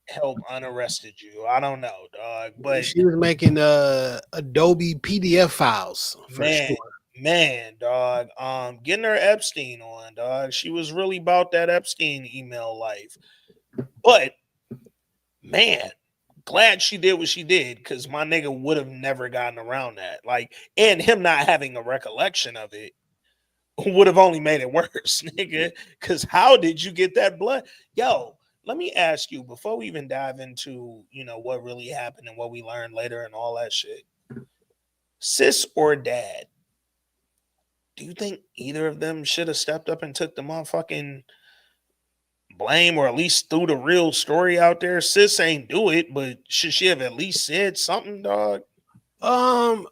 help unarrested you. I don't know, dog. But She was making Adobe PDF files for man, sure. man, dog. Getting her Epstein on, dog. She was really about that Epstein email life. But man, glad she did what she did, because my nigga would have never gotten around that. Like, and him not having a recollection of it would have only made it worse, nigga. Because how did you get that blood? Yo, let me ask you before we even dive into, what really happened and what we learned later and all that shit. Sis or dad, do you think either of them should have stepped up and took the motherfucking blame, or at least threw the real story out there? Sis ain't do it, but should she have at least said something, dog? Um,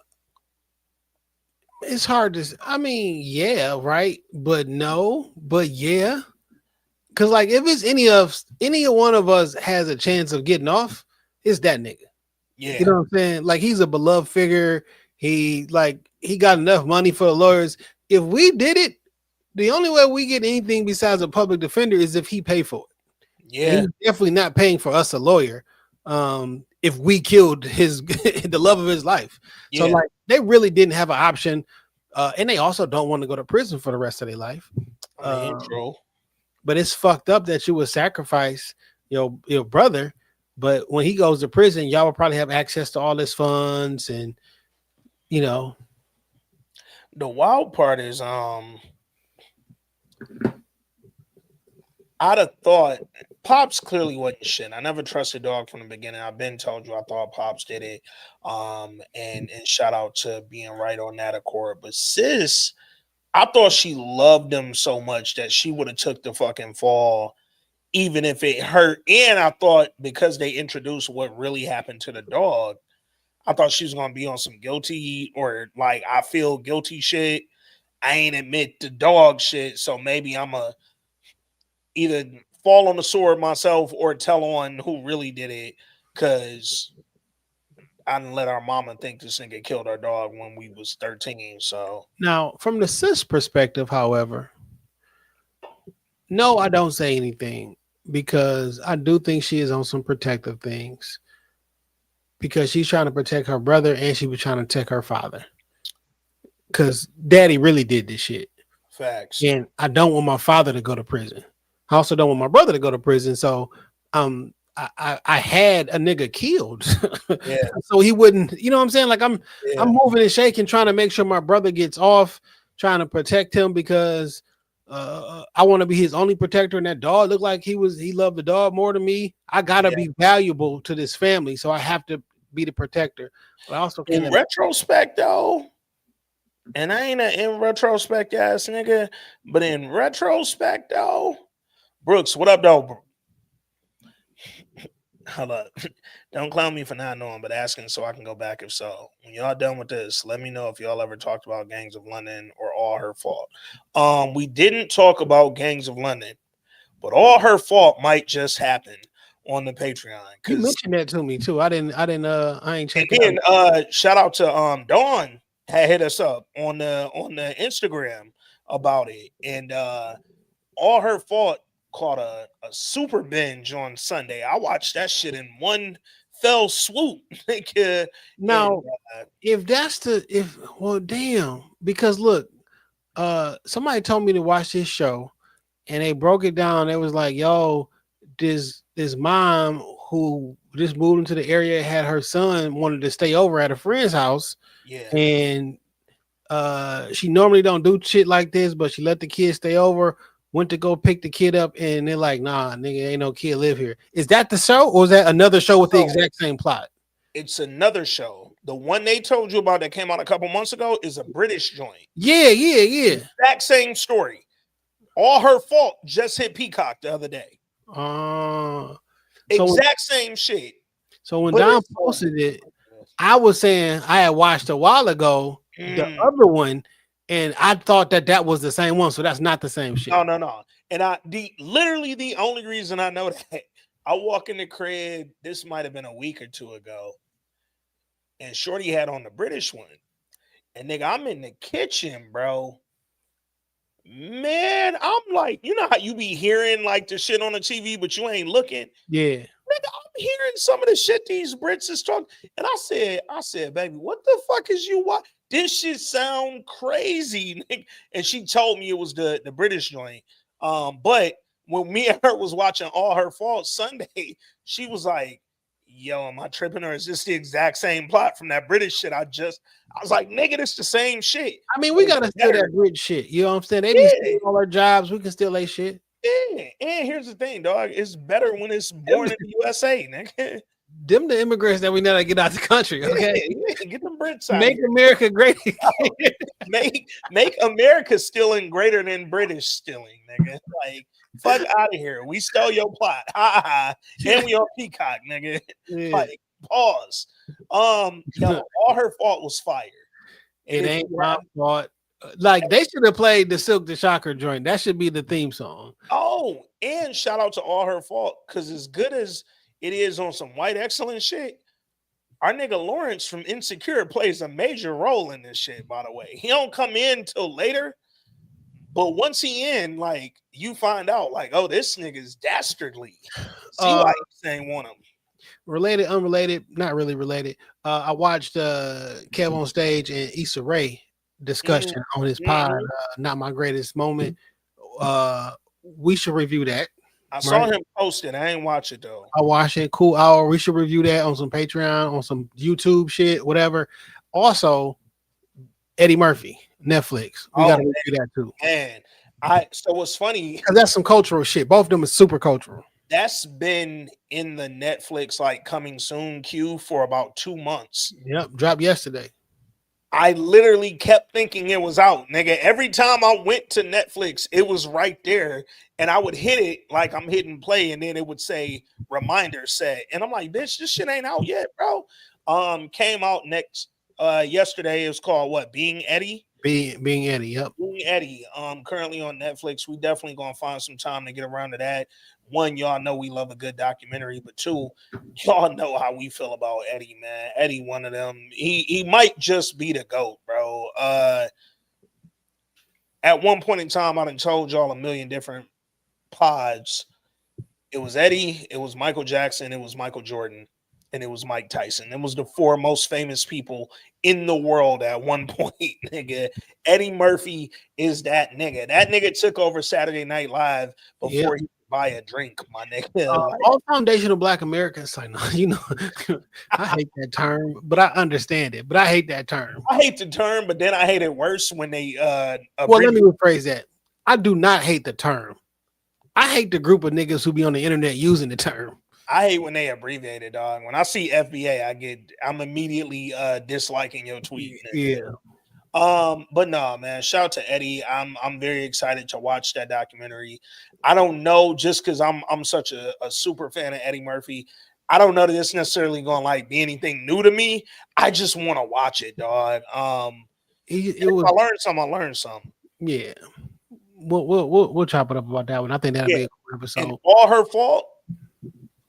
it's hard to. I mean, yeah, right, but no, but yeah, because like if it's any one of us has a chance of getting off, it's that nigga. You Yeah, know what I'm saying? Like he's a beloved figure. He got enough money for the lawyers. If we did it, the only way we get anything besides a public defender is if he paid for it. And yeah, he's definitely not paying for us a lawyer. If we killed his the love of his life. So yeah. like they really didn't have an option. And they also don't want to go to prison for the rest of their life. I mean, true. But it's fucked up that you would sacrifice your brother. But when he goes to prison, y'all will probably have access to all his funds and you know. The wild part is, I'd have thought Pops clearly wasn't shit. I never trusted dog from the beginning. I've been told you I thought Pops did it. And shout out to being right on that accord. But sis, I thought she loved him so much that she would have took the fucking fall, even if it hurt. And I thought because they introduced what really happened to the dog, I thought she was gonna be on some guilty or like I feel guilty shit. I ain't admit the dog shit, so maybe I'm a either fall on the sword myself or tell on who really did it, because I didn't let our mama think this nigga killed our dog when we was 13. So Now, from the sis perspective, however, no, I don't say anything because I do think she is on some protective things because she's trying to protect her brother and she was trying to protect her father because daddy really did this shit. facts. And I don't want my father to go to prison. I also don't want my brother to go to prison. So I had a nigga killed. Yeah, So he wouldn't, you know what I'm saying? Like I'm yeah, moving and shaking, trying to make sure my brother gets off, trying to protect him because I want to be his only protector. And that dog looked like he loved the dog more than me. I gotta yeah. be valuable to this family, so I have to be the protector. But I also can't In retrospect, though, and I ain't an in retrospect ass nigga, but in retrospect, though, Brooks, what up, though? Hold up. Don't clown me for not knowing, but asking so I can go back if so. When y'all done with this, let me know if y'all ever talked about Gangs of London or All Her Fault. We didn't talk about Gangs of London, but All Her Fault might just happen on the Patreon. you Cause mentioned that to me too. I ain't and checked it then out. shout out to Dawn had hit us up on the Instagram about it. And All Her Fault caught a super binge on Sunday. I watched that shit in one fell swoop. Nigga, and Now, if that's the if well, damn, because look, somebody told me to watch this show, and they broke it down. It was like, yo, this mom who just moved into the area had her son wanted to stay over at a friend's house, yeah, and she normally don't do shit like this, but she let the kid stay over. Went to go pick the kid up, and they're like, "Nah, nigga, ain't no kid live here." Is that the show, or is that another show with the so exact same plot? it's another show. The one they told you about that came out a couple months ago is a British joint. Yeah, yeah, yeah. Exact same story. All Her Fault just hit Peacock the other day. Uh, so when, Exact same shit. so when But Don it's posted it, I was saying I had watched a while ago the other one, and I thought that was the same one. So that's not the same shit. no. And literally the only reason I know that I walk in the crib, this might have been a week or two ago, and Shorty had on the British one. And nigga, I'm in the kitchen, bro. Man, I'm like, you know how you be hearing like the shit on the TV, but you ain't looking. Yeah. Nigga, I'm hearing some of the shit these Brits is talking. And I said, baby, what the fuck is you watching? This shit sound crazy, nigga. And she told me it was the British joint. But when me and her was watching All Her Fault Sunday, she was like, yo, am I tripping, or is this the exact same plot from that British shit? I was like, nigga, it's the same shit. I mean, we gotta steal that Brit shit. You know what I'm saying? They be stealing all our jobs. We can steal their shit. Yeah, and here's the thing, dog. It's better when it's born in the USA, nigga. Them the immigrants that we know to get out the country. Okay, yeah, get them Brits out. Make America great. make America stealing greater than British stealing, nigga. Like, fuck out of here. We stole your plot. And we on Peacock, nigga. Yeah. Like, pause. Yo, All Her Fault was fire. It ain't my fault. Like, they should have played the Silk the Shocker joint. That should be the theme song. Oh, and shout out to All Her Fault, because as good as it is on some white excellent shit, our nigga Lawrence from Insecure plays a major role in this shit, by the way. He don't come in till later, but once he in, like, you find out, like, oh, this nigga's dastardly. See why he ain't want him. Related, unrelated, not really related. I watched Kev on Stage and Issa Rae discussion on his pod, Not My Greatest Moment. We should review that. I saw him post it. I ain't watch it though. I watched it. Cool hour. We should review that on some Patreon, on some YouTube shit, whatever. Also, Eddie Murphy, Netflix. We gotta review that too. Man, so what's funny? Because that's some cultural shit. Both of them are super cultural. That's been in the Netflix like coming soon queue for about 2 months. Yep, dropped yesterday. I literally kept thinking it was out, nigga. Every time I went to Netflix, it was right there, and I would hit it like I'm hitting play, and then it would say reminder set, and I'm like, bitch, this shit ain't out yet, bro. Came out yesterday. It was called what? Being Eddie. Being Eddie, yep. Being Eddie. Currently on Netflix. We definitely gonna find some time to get around to that. One, y'all know we love a good documentary, but two, y'all know how we feel about Eddie, man. Eddie, one of them. He might just be the GOAT, bro. At one point in time, I done told y'all a million different pods. It was Eddie, it was Michael Jackson, it was Michael Jordan, and it was Mike Tyson. It was the 4 most famous people in the world at one point, nigga. Eddie Murphy is that nigga. That nigga took over Saturday Night Live before he buy a drink, my nigga. All foundational Black Americans, like, no, you know, I hate that term, but I understand it. But I hate that term. I hate the term, but then I hate it worse when they well, let me rephrase that. I do not hate the term. I hate the group of niggas who be on the internet using the term. I hate when they abbreviate it, dog. When I see FBA, I'm immediately disliking your tweet. Yeah. But no, man, shout out to Eddie. I'm very excited to watch that documentary. I don't know, just because I'm such a super fan of Eddie Murphy, I don't know that it's necessarily gonna like be anything new to me. I just want to watch it, dog. If I learned something. Yeah. We'll chop it up about that one. I think that'll be a cool episode. And All Her Fault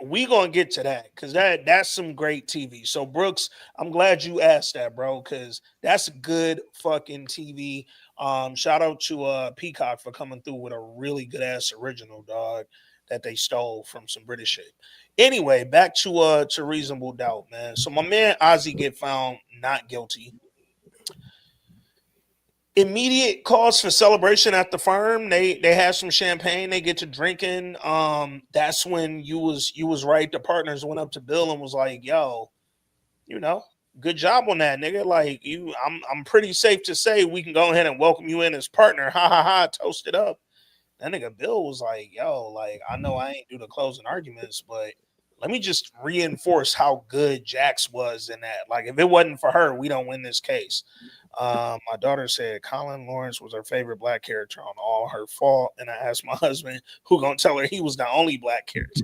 We gonna get to that because that's some great TV. So Brooks, I'm glad you asked that, bro, because that's good fucking TV. Shout out to Peacock for coming through with a really good ass original, dog, that they stole from some British shit. Anyway, back to Reasonable Doubt, man. So my man Ozzy get found not guilty. Immediate cause for celebration at the firm. They had some champagne. They get to drinking. That's when you was right. The partners went up to Bill and was like, "Yo, you know, good job on that, nigga. Like you, I'm pretty safe to say we can go ahead and welcome you in as partner. Ha ha ha. Toast it up." That nigga Bill was like, "Yo, like I know I ain't do the closing arguments, but let me just reinforce how good Jax was in that. Like if it wasn't for her, we don't win this case." My daughter said Colin Lawrence was her favorite black character on All Her Fault, and I asked my husband who gonna tell her he was the only black character.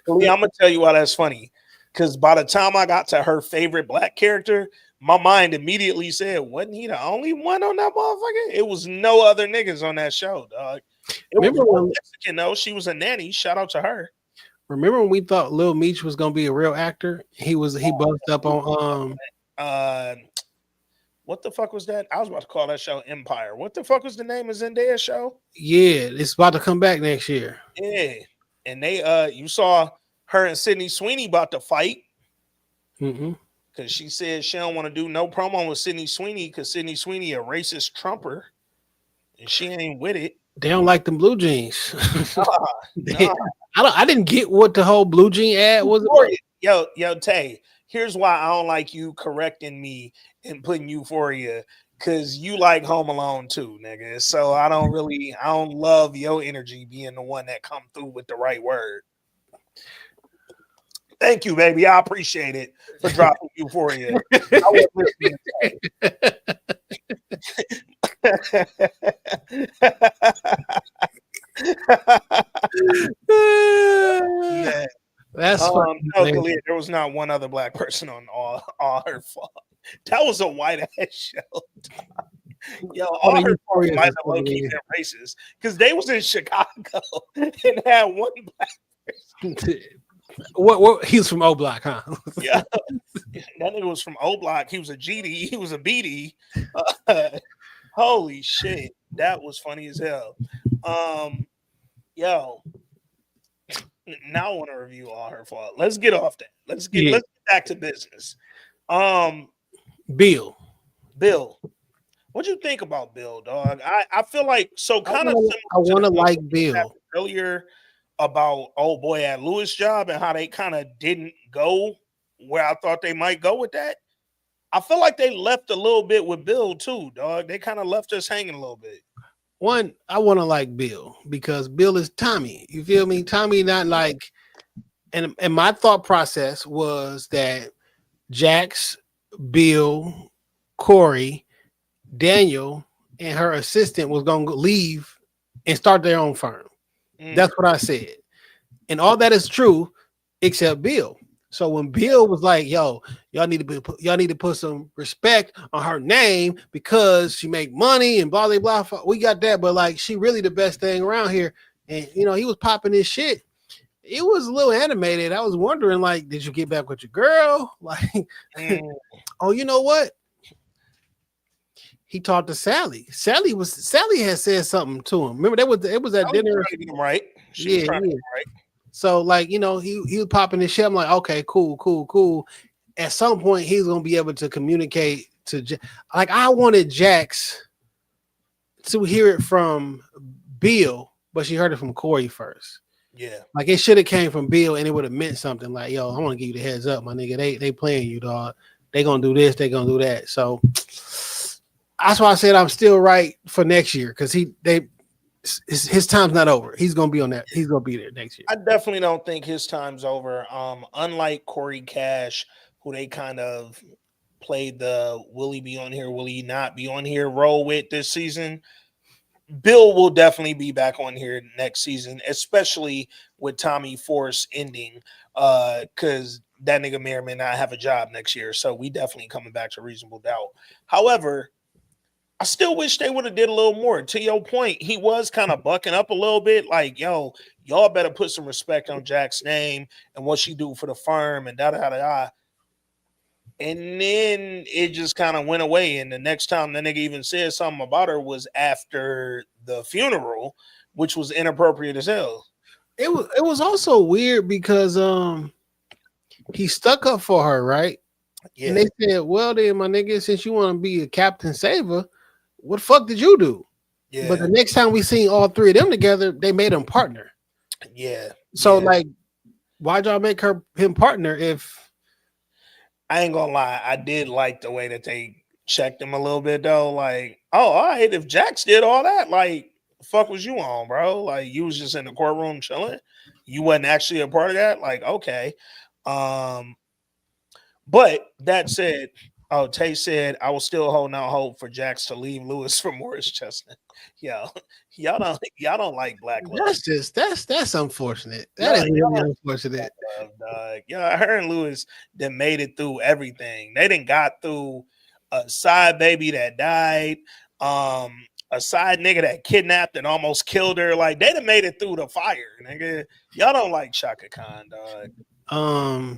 I'm gonna tell you why that's funny, because by the time I got to her favorite black character, my mind immediately said, "Wasn't he the only one on that motherfucker?" It was no other niggas on that show, dog. It Remember was one when, Mexican though. She was a nanny. Shout out to her. remember when we thought Lil Meech was gonna be a real actor? He buzzed up on Uh, what the fuck was that? I was about to call that show Empire. What the fuck was the name of Zendaya's show? yeah, it's about to come back next year. Yeah. And they you saw her and Sydney Sweeney about to fight Mm-hmm. because she said she don't want to do no promo with Sydney Sweeney because Sydney Sweeney a racist Trumper and she ain't with it. They don't like them blue jeans. Nah, They- nah. I didn't get what the whole blue jean ad was about. Yo, Tay, here's why I don't like you correcting me and putting Euphoria, because you like Home Alone too, nigga. So I don't love your energy being the one that come through with the right word. Thank you, baby. I appreciate it for dropping Euphoria. I wasn't listening yeah. That's fucking No, amazing. Khalid, there was not one other black person on all her fault. That was a white ass show. Yo, all her fault Euphoria might is have low key fucking been racist because they was in Chicago and had one black. weird. What he's from O Block, huh? Yeah, that nigga was from O Block. He was a GD. He was a BD. Uh, holy shit, that was funny as hell. Yo, now I want to review all her fault. Let's get off that. Let's get back to business. Bill. Bill, what you think about Bill, dog? I feel like so kind of I want to like Bill earlier about old boy at Lewis job and how they kind of didn't go where I thought they might go with that. I feel like they left a little bit with Bill too, dog. They kind of left us hanging a little bit. One, I want to like Bill because Bill is Tommy. You feel me? Tommy not like, and my thought process was that Jax, Bill, Corey, Daniel, and her assistant was gonna leave and start their own firm. That's what I said, and all that is true except Bill. So when Bill was like, "Yo, y'all need to put some respect on her name because she make money and blah blah blah," we got that. But like, she really the best thing around here, and he was popping his shit. It was a little animated. I was wondering, like, did you get back with your girl? Like, oh, you know what? He talked to Sally. Sally had said something to him. Remember, it was at dinner. Right? She was trying to get him right. So, like, he was popping his shit. I'm like, okay, cool. At some point, he's gonna be able to communicate to, like, I wanted Jax to hear it from Bill, but she heard it from Corey first. Yeah, like it should have came from Bill, and it would have meant something. Like, yo, I want to give you the heads up, my nigga. They playing you, dog. They gonna do this. They gonna do that. So that's why I said I'm still right for next year because his time's not over. He's gonna be on that. He's gonna be there next year. I definitely don't think his time's over. Unlike Corey Cash, who they kind of played the will he be on here, will he not be on here role with this season, Bill will definitely be back on here next season, especially with Tommy Force ending, because that nigga may or may not have a job next year. So we definitely coming back to Reasonable Doubt. However, I still wish they would have did a little more. To your point, he was kind of bucking up a little bit, like, yo, y'all better put some respect on Jack's name and what she do for the firm and da da da da. And then it just kind of went away. And the next time the nigga even said something about her was after the funeral, which was inappropriate as hell. It was also weird because he stuck up for her, right? Yeah. And they said, well, then, my nigga, since you want to be a captain saver, what the fuck did you do? Yeah. But the next time we seen all three of them together, they made them partner. Yeah. So, yeah. like, why'd y'all make him partner if... I ain't gonna lie, I did like the way that they checked him a little bit, though. Like, oh, all right, if Jax did all that, like, the fuck was you on, bro? Like, you was just in the courtroom chilling. You wasn't actually a part of that. Like, okay. But that said, oh, Tay said I was still holding out hope for Jax to leave Lewis for Morris Chestnut. Yo, y'all don't like Black Lewis. That's unfortunate. That is really unfortunate. Yeah, her and Lewis that made it through everything. They didn't got through a side baby that died, a side nigga that kidnapped and almost killed her. Like they done made it through the fire, nigga. Y'all don't like Shaka Khan, dog.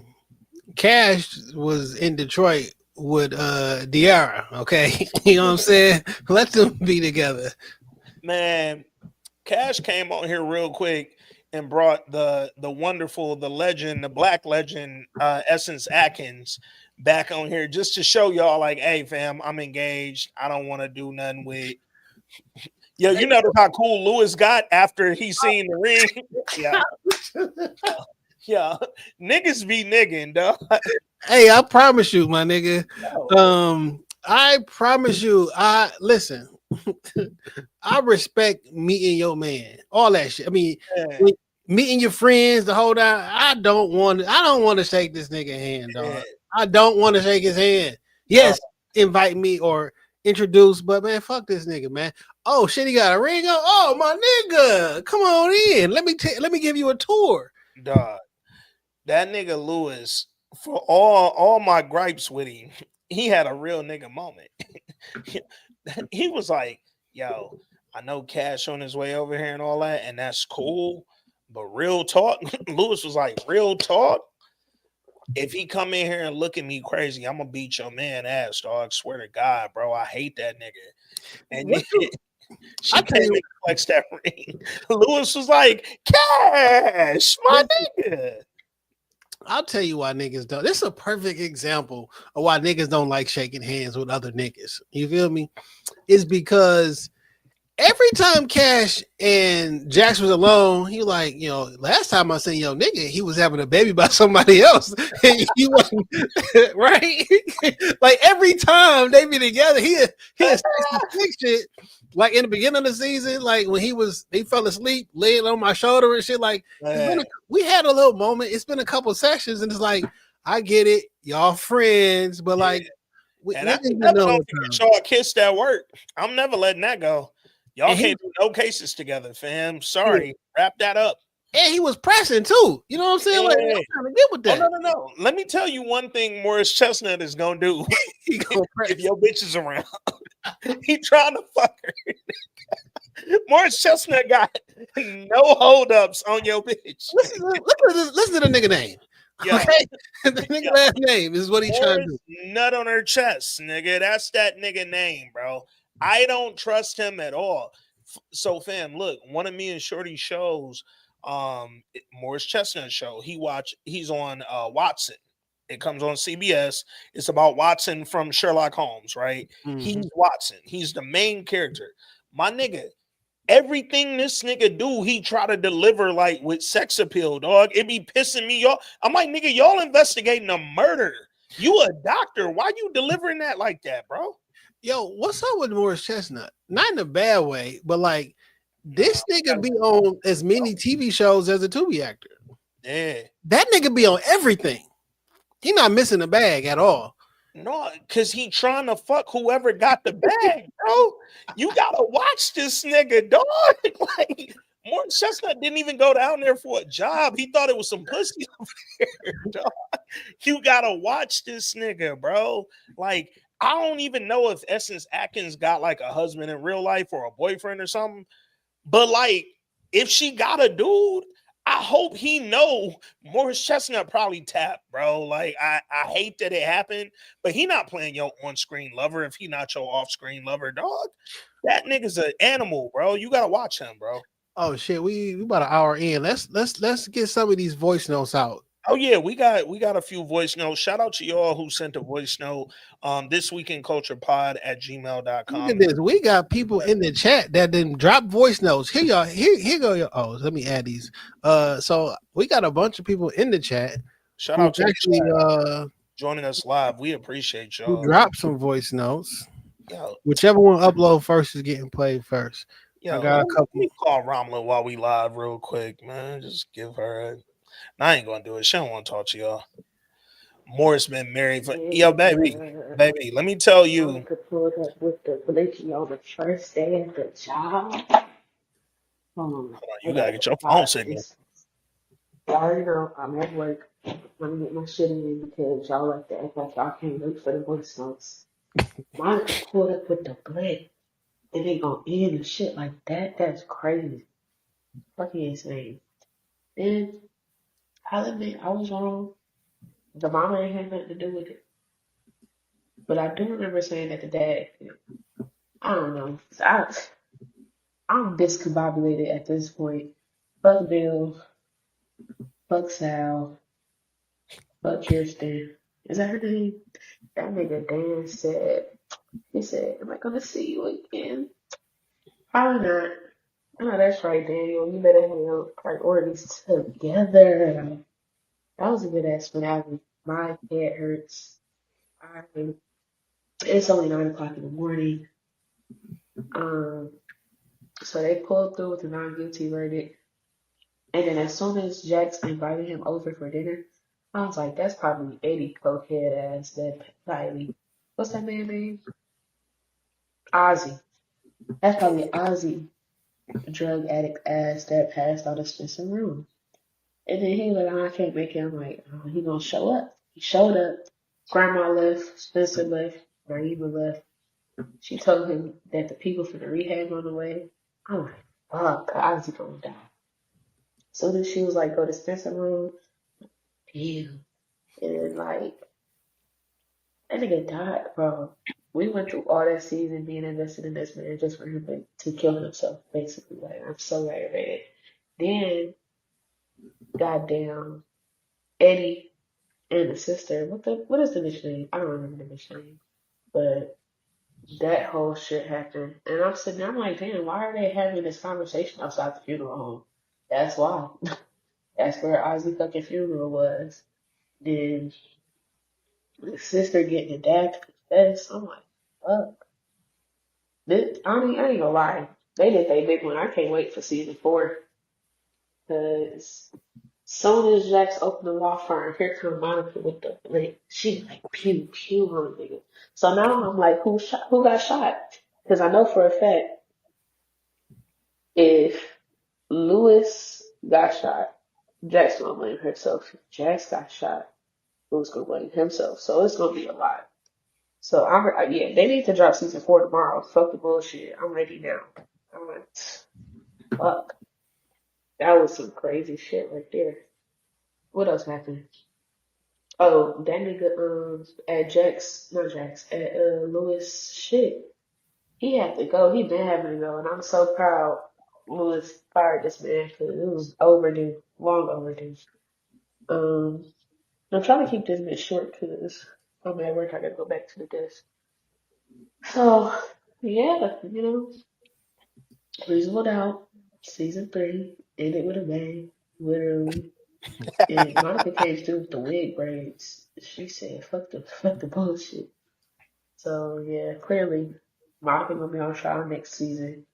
Cash was in Detroit with Diarra, okay? You know what I'm saying? Let them be together. Man, Cash came on here real quick and brought the wonderful, the legend, the black legend, Essence Atkins back on here just to show y'all, like, hey, fam, I'm engaged. I don't want to do nothing with. Yo, you notice how cool Lewis got after he seen the ring? Yeah. Yeah. Niggas be nigging, dog. Hey, I promise you, my nigga. I promise you, listen. I respect meeting your man, all that shit. I mean, meeting your friends, the whole time. I don't want to shake this nigga hand, dog. I don't want to shake his hand. Yes, invite me or introduce, but man, fuck this nigga, man. Oh shit, he got a ring on. Oh my nigga, come on in. Let me give you a tour, dog. That nigga Lewis, for all my gripes with him, he had a real nigga moment. He was like, yo, I know Cash on his way over here and all that, and that's cool. But real talk, Lewis was like, real talk. If he come in here and look at me crazy, I'm gonna beat your man ass, dog. Swear to God, bro. I hate that nigga. And she came and flexed that ring. Lewis was like, Cash, my nigga. I'll tell you why niggas don't. This is a perfect example of why niggas don't like shaking hands with other niggas. You feel me? It's because every time Cash and Jax was alone, he like, you know, last time I seen your nigga, he was having a baby by somebody else. And he wasn't right. Like every time they be together, he had shit. Like in the beginning of the season, like when he fell asleep, laying on my shoulder and shit. Like we had a little moment. It's been a couple sessions, and it's like I get it, y'all friends, but like, and I never gonna get y'all kissed at work. I'm never letting that go. Y'all can't do no cases together, fam. Sorry, wrap that up. And he was pressing too. You know what I'm saying? Like, I'm trying to get with that. Oh, no. Let me tell you one thing Morris Chestnut is gonna do. He gonna press. If your bitch is around. He trying to fuck her. Morris Chestnut got no holdups on your bitch. Listen to the nigga name. Yeah. Okay, the nigga last name is what he trying to do. Nut on her chest, nigga. That's that nigga name, bro. I don't trust him at all. So, fam, look, one of me and Shorty's shows, Morris Chestnut show. He's on Watson. It comes on CBS. It's about Watson from Sherlock Holmes, right? Mm-hmm. He's Watson. He's the main character. My nigga, everything this nigga do, he try to deliver like with sex appeal, dog. It be pissing me off. I'm like, nigga, y'all investigating a murder. You a doctor. Why you delivering that like that, bro? Yo, what's up with Morris Chestnut? Not in a bad way, but like this nigga be on as many TV shows as a Tubi actor. Yeah. That nigga be on everything. He not missing the bag at all. No, because he trying to fuck whoever got the bag, bro. You gotta watch this nigga, dog. Like, Morris Chestnut didn't even go down there for a job. He thought it was some pussy over there, dog. You gotta watch this nigga, bro. Like, I don't even know if Essence Atkins got like a husband in real life or a boyfriend or something. But like, if she got a dude, I hope he know Morris Chestnut probably tapped, bro. Like, I hate that it happened, but he not playing your on-screen lover if he not your off-screen lover, dog. That nigga's an animal, bro. You gotta watch him, bro. Oh shit, we about an hour in. Let's get some of these voice notes out. Oh yeah, we got a few voice notes. Shout out to y'all who sent a voice note. This week in culture pod at Look at gmail.com. this. We got people in the chat that didn't drop voice notes. Here y'all. Here go your. Oh, let me add these. So we got a bunch of people in the chat Shout who out to the actually chat joining us live. We appreciate who y'all. dropped some voice notes. Yo, Whichever one upload first is getting played first. I yo, got a let couple. me call Ramla while we live real quick, man. Just give her a. I ain't gonna do it. She don't want to talk to y'all. Morris been married for yo, baby. Let me tell you. Monica pulled up with the blicky on the first day of the job. Hold on, Hold on, I you gotta gotta get your phone pause signal. this. Y'all already know I'm at work. Let me get my shit in because y'all like to act like y'all can't wait for the voice notes. Monica pulled up with the blick and they gonna end and shit like that. That's crazy. Fucking insane. Then I'll admit I was wrong. The mama ain't had nothing to do with it. But I do remember saying that the dad, I don't know. I'm discombobulated at this point. Fuck Bill, fuck Sal, fuck Kirsten. Is that her name? That nigga Dan said, he said, am I gonna see you again? Probably not. Oh, that's right, Daniel. You better have your priorities together. That was a good ass finale. My head hurts. I, it's only 9 o'clock in the morning. Um, so they pulled through with a non guilty verdict. And then as soon as Jax invited him over for dinner, I was like, that's probably Eddie cokehead ass that Kylie. What's that man name? Ozzy. That's probably Ozzy drug addict ass that passed out of Spencer room. And then he was like, oh, I can't make it. I'm like, oh, he gonna show up. He showed up. Grandma left, Spencer left, Naima left. She told him that the people from the rehab on the way. I'm like, fuck, Ozzy gonna die. So then she was like, go to Spencer room. Damn. And then like that nigga died, bro. We went through all that season being invested in this man just for him to kill himself, basically. Like, I'm so aggravated. Then, goddamn, Eddie and the sister. What is the bitch name? I don't remember the bitch name. But that whole shit happened. And I'm sitting there, I'm like, damn, why are they having this conversation outside the funeral home? That's why. That's where Ozzy fucking funeral was. Then the sister getting the dad to confess. I'm like, fuck. I ain't gonna lie. They did they big one. I can't wait for season 4. Cause soon as Jax opened the law firm, here come Monica with the blade. She like pew pew on the nigga. So now I'm like, who got shot? Cause I know for a fact if Lewis got shot, Jax gonna blame herself. If Jax got shot, Lewis gonna blame himself. So it's gonna be a lot. So yeah, they need to drop season 4 tomorrow. Fuck the bullshit. I'm ready now. I'm like, fuck. That was some crazy shit right there. What else happened? Oh, that nigga at Jax, not Jax, at Lewis shit. He had to go. He been having to go, and I'm so proud Lewis fired this man because it was overdue, long overdue. Um, I'm trying to keep this bit short because I'm at work. I gotta go back to the desk. So yeah, Reasonable Doubt, season 3, ended with a bang, literally. And Monica came through with the wig braids. She said, fuck the bullshit. So yeah, clearly Monica gonna be on trial next season.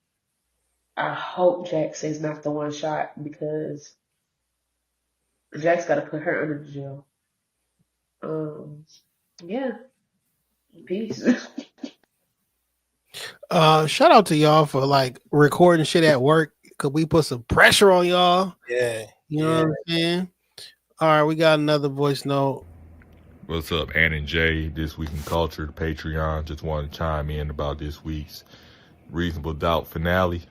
I hope Jax is not the one shot because Jax gotta put her under the jail. Yeah, peace. Shout out to y'all for like recording shit at work. Could we put some pressure on y'all? Yeah, You know what I'm saying? All right, we got another voice note. What's up, Ann and Jay? This Week in Culture, the Patreon. Just wanted to chime in about this week's Reasonable Doubt finale.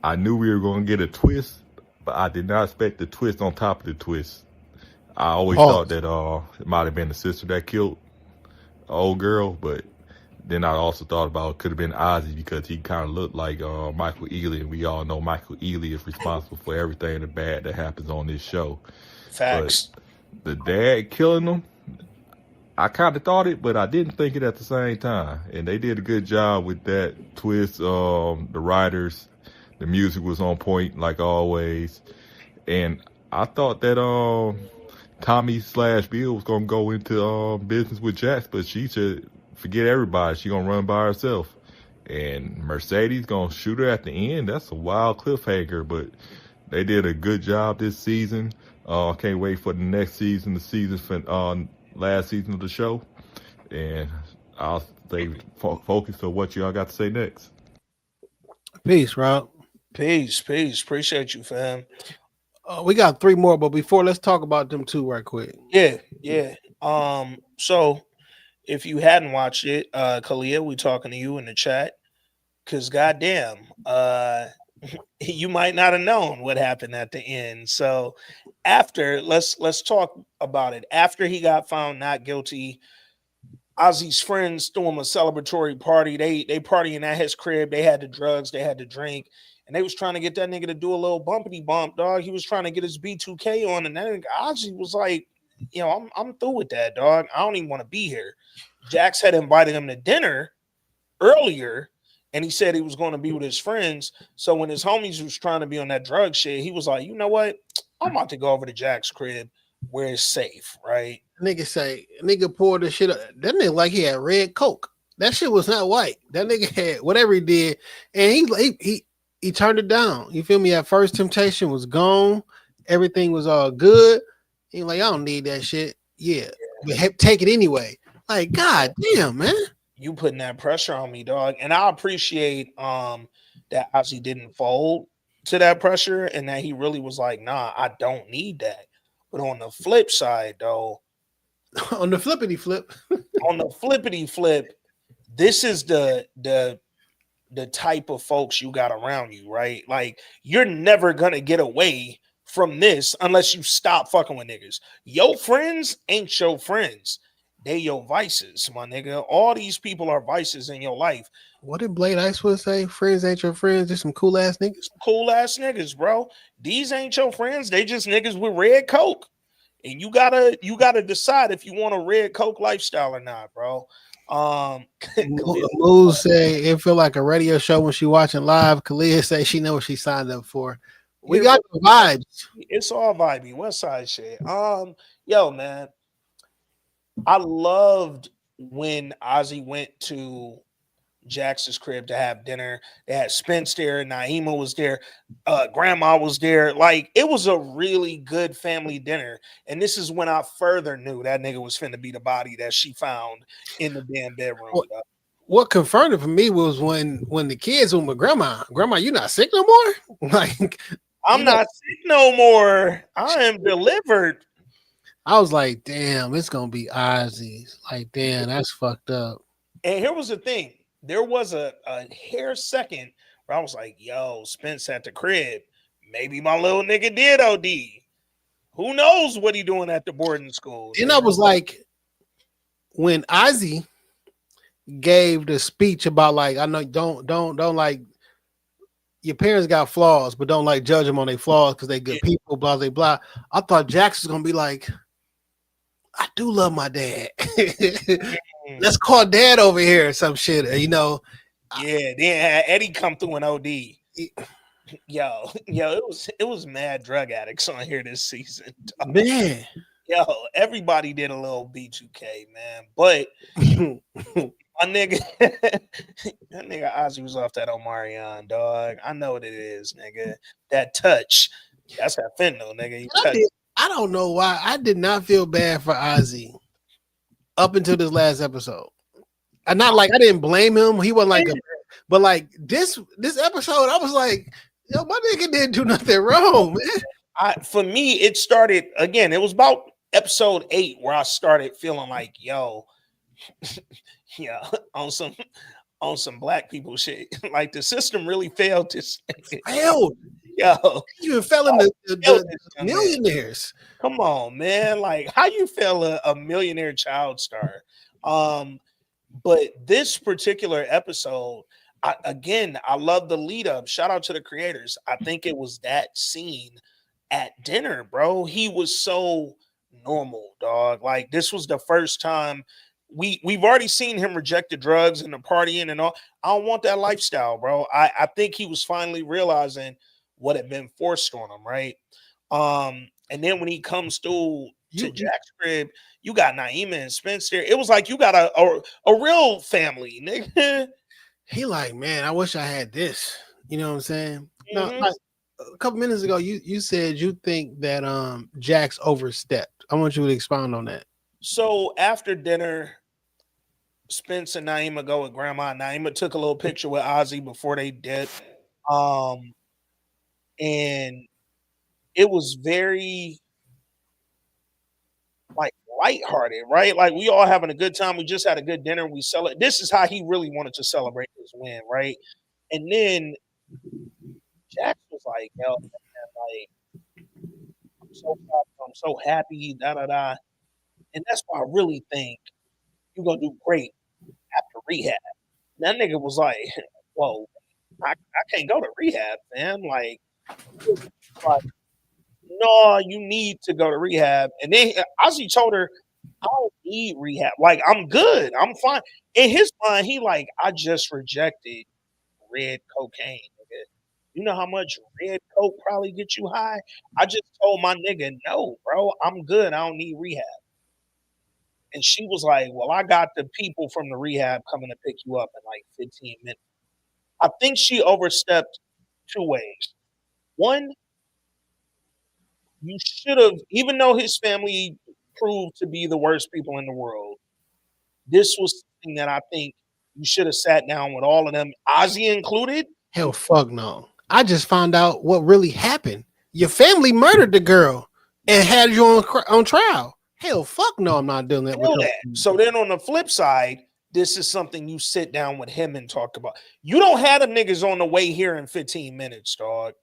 I knew we were going to get a twist, but I did not expect the twist on top of the twist. I always thought that it might have been the sister that killed the old girl, but then I also thought about it could have been Ozzy because he kind of looked like Michael Ealy, and we all know Michael Ealy is responsible for everything the bad that happens on this show. Facts. But the dad killing him, I kind of thought it, but I didn't think it at the same time. And they did a good job with that twist. The writers, the music was on point like always. And I thought that Tommy/Bill was going to go into business with Jax, but she should forget everybody. She going to run by herself. And Mercedes going to shoot her at the end. That's a wild cliffhanger, but they did a good job this season. Can't wait for the next season, last season of the show, and I'll stay focused on what y'all got to say next. Peace, Rob. Peace. Appreciate you, fam. We got 3 more, but before, let's talk about them 2 right quick. Yeah. So if you hadn't watched it, Kalia, we talking to you in the chat, because goddamn, you might not have known what happened at the end. So let's talk about it. After he got found not guilty, Ozzy's friends threw him a celebratory party. They partying at his crib. They had the drugs, they had the drink, and they was trying to get that nigga to do a little bumpity bump, dog. He was trying to get his B2K on, and that nigga Ozzy was like, I'm through with that, dog. I don't even want to be here. Jax had invited him to dinner earlier, and he said he was going to be with his friends. So when his homies was trying to be on that drug shit, he was like, you know what? I'm about to go over to Jack's crib where it's safe, right? Nigga poured the shit up. That nigga like he had red Coke. That shit was not white. That nigga had whatever he did, and he turned it down. You feel me? At first, temptation was gone. Everything was all good. He like, I don't need that shit. Yeah. But take it anyway. Like, god damn, man. You putting that pressure on me, dog. And I appreciate that Ozzy didn't fold to that pressure, and that he really was like, nah, I don't need that. But on the flip side, though, on the flippity flip, this is the type of folks you got around you, right? Like, you're never gonna get away from this unless you stop fucking with niggas. Your friends ain't your friends. They your vices, my nigga. All these people are vices in your life. What did Blade Icewood say? Friends ain't your friends. Just some cool ass niggas. Cool ass niggas, bro. These ain't your friends. They just niggas with red Coke. And you gotta decide if you want a red Coke lifestyle or not, bro. Moose say it feel like a radio show when she watching live. Kalia say she know what she signed up for. We got the vibes. It's all vibey. West Side shit. Yo, man. I loved when Ozzy went to Jax's crib to have dinner. They had Spence there, Naima was there, Grandma was there. Like, it was a really good family dinner. And this is when I further knew that nigga was finna be the body that she found in the damn bedroom. What confirmed it for me was when the kids went with Grandma, you not sick no more? Like, I'm not sick no more. I am delivered. I was like, damn, it's gonna be Ozzy. Like, damn, that's fucked up. And here was the thing. There was a hair second where I was like, yo, Spence at the crib. Maybe my little nigga did OD. Who knows what he doing at the boarding school? And I was like, when Ozzy gave the speech about, like, I know don't like, your parents got flaws, but don't like judge them on their flaws because they good people, blah, blah, blah. I thought Jax was gonna be like, I do love my dad. Let's call dad over here or some shit, you know. Yeah, then Eddie come through an OD. Yo, it was mad drug addicts on here this season. Man. Yo, everybody did a little B2K, man. But my nigga, that nigga Ozzy was off that Omarion, dog. I know what it is, nigga. That touch. That's that fentanyl, nigga. I don't know why I did not feel bad for Ozzy up until this last episode. And not like I didn't blame him. He wasn't like but like this episode, I was like, yo, my nigga didn't do nothing wrong, man. For me, it started again. It was about episode 8 where I started feeling like, yo, yeah, on some black people shit. Like the system really failed this. Failed. Yo, You even fell in failed the this young man. millionaires. Come on, man. Like, how you fail a millionaire child star? But this particular episode, I love the lead up. Shout out to the creators. I think it was that scene at dinner, bro. He was so normal, dog. Like this was the first time we've already seen him reject the drugs and the partying and all. I don't want that lifestyle, bro. I think he was finally realizing what had been forced on him, right? And then when he comes through to Jack's crib, you got Naima and Spencer. It was like you got a real family, nigga. He like, man, I wish I had this. You know what I'm saying? Now, Mhm. like a couple minutes ago, you said you think that Jax overstepped. I want you to expound on that. So after dinner, Spence and Naima go with grandma. Naima took a little picture with Ozzy before they did. And it was very like lighthearted, right? Like we all having a good time. We just had a good dinner. We celebrate. This is how he really wanted to celebrate his win, right? And then Jax was like, "Yo, man, like I'm so happy, da da da." And that's why I really think you're gonna do great after rehab. That nigga was like, "Whoa, I can't go to rehab, man." Like, no, you need to go to rehab. And then Ozzy told her, I don't need rehab. Like, I'm good. I'm fine. In his mind, he like, I just rejected red cocaine. Nigga. You know how much red coke probably get you high? I just told my nigga, no, bro, I'm good. I don't need rehab. And she was like, well, I got the people from the rehab coming to pick you up in like 15 minutes. I think she overstepped two ways. One, you should have, even though his family proved to be the worst people in the world, this was something that I think you should have sat down with all of them, Ozzy included. Hell, fuck no. I just found out what really happened. Your family murdered the girl and had you on trial. Hell, fuck no. I'm not doing that. With that. So then on the flip side, this is something you sit down with him and talk about. You don't have them niggas on the way here in 15 minutes, dog.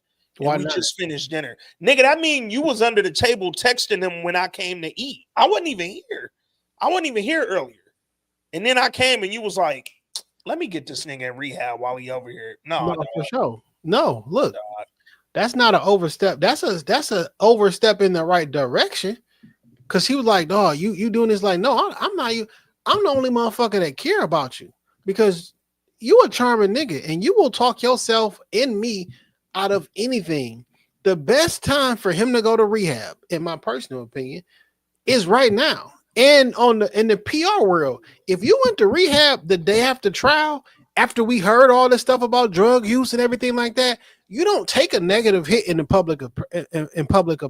Why we just finished dinner. Nigga, that mean you was under the table texting them when I came to eat. I wasn't even here. I wasn't even here earlier. And then I came and you was like, let me get this nigga in rehab while he over here. No, for sure. No, look. Dog. That's not an overstep. That's a overstep in the right direction. Cause he was like, dog, you doing this like, no, I'm not you. I'm the only motherfucker that care about you. Because you a charming nigga and you will talk yourself and me out of anything. The best time for him to go to rehab, in my personal opinion, is right now. And in the PR world, if you went to rehab the day after trial, after we heard all this stuff about drug use and everything like that, you don't take a negative hit in the public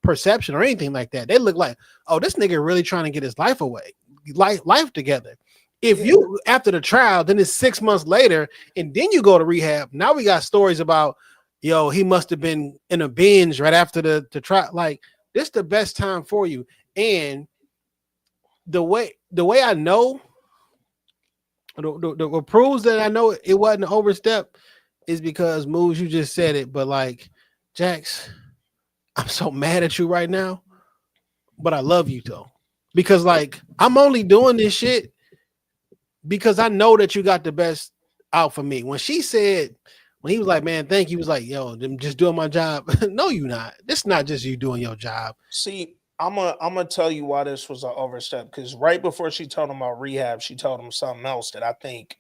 perception or anything like that. They look like, oh, this nigga really trying to get his life away, life together. If you after the trial, then it's 6 months later, and then you go to rehab. Now we got stories about, yo, he must have been in a binge right after the trial. Like, this the best time for you. And the way I know, the proves that I know it wasn't an overstep is because Moves, you just said it, but like, Jax, I'm so mad at you right now, but I love you though, because like I'm only doing this shit because I know that you got the best out for me. When she said, when he was like, man, thank you, he was like, yo, I'm just doing my job. No, you not. This not just you doing your job. See, I'm gonna tell you why this was an overstep. Because right before she told him about rehab, she told him something else that I think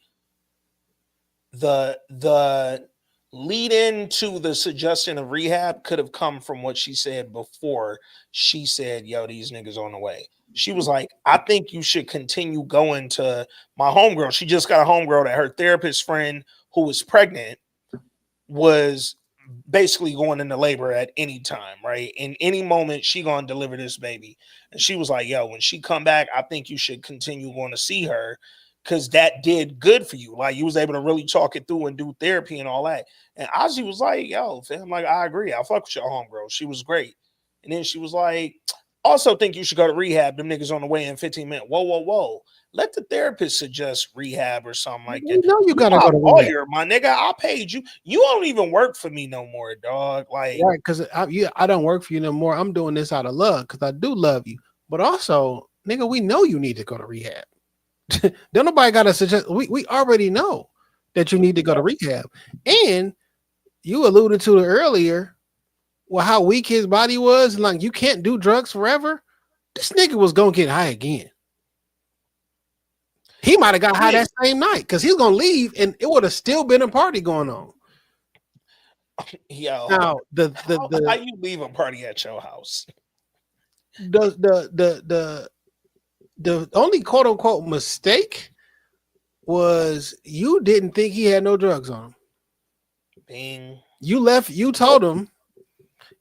the lead into the suggestion of rehab could have come from what she said before she said, yo, these niggas on the way. She was like, I think you should continue going to my homegirl. She just got a homegirl that her therapist friend who was pregnant was basically going into labor at any time, right? In any moment, she gonna deliver this baby. And she was like, yo, when she come back, I think you should continue going to see her because that did good for you. Like, you was able to really talk it through and do therapy and all that. And Ozzy was like, yo, fam, like, I agree. I fuck with your homegirl. She was great. And then she was like, Also think you should go to rehab. Them niggas on the way in 15 minutes. Whoa, whoa, whoa. Let the therapist suggest rehab or something like You that. know you You gotta my go to rehab, lawyer, my nigga. I paid you. You don't even work for me no more, dog. Like, right? Because I don't work for you no more. I'm doing this out of love because I do love you. But also, nigga, we know you need to go to rehab. Don't nobody gotta suggest. We already know that you need to go to rehab. And you alluded to it earlier. Well, how weak his body was, like you can't do drugs forever. This nigga was gonna get high again. He might have got high that same night because he's gonna leave, and it would have still been a party going on. yo, Now, how you leave a party at your house? the only quote unquote mistake was you didn't think he had no drugs on him. Bing. You told him,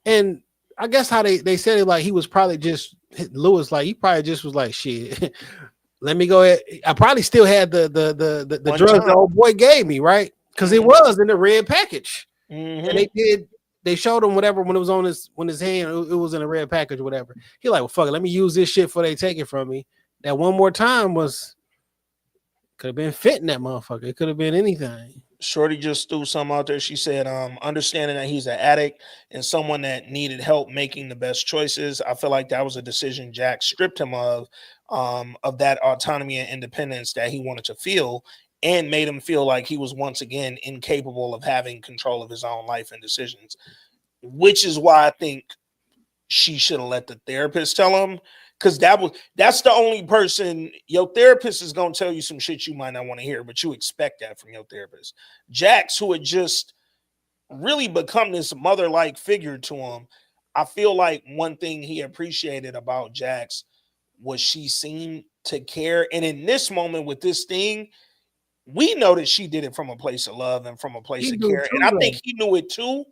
and I guess how they said it, like he was probably just Lewis, like he probably just was like, shit. Let me go ahead. I probably still had the drugs the old boy gave me, right? Because it was in the red package. And they showed him whatever when it was on his hand, it was in a red package or whatever. He like, well, fuck it, let me use this shit before they take it from me. That one more time could have been fitting that motherfucker. It could have been anything. Shorty just threw something out there. She said, understanding that he's an addict and someone that needed help making the best choices. I feel like that was a decision Jack stripped him of that autonomy and independence that he wanted to feel, and made him feel like he was once again incapable of having control of his own life and decisions, which is why I think she should have let the therapist tell him. Because that's the only person. Your therapist is gonna tell you some shit you might not want to hear, but you expect that from your therapist. Jax, who had just really become this mother-like figure to him, I feel like one thing he appreciated about Jax was she seemed to care. And in this moment with this thing, we know that she did it from a place of love and from a place of care. And I think he knew it too.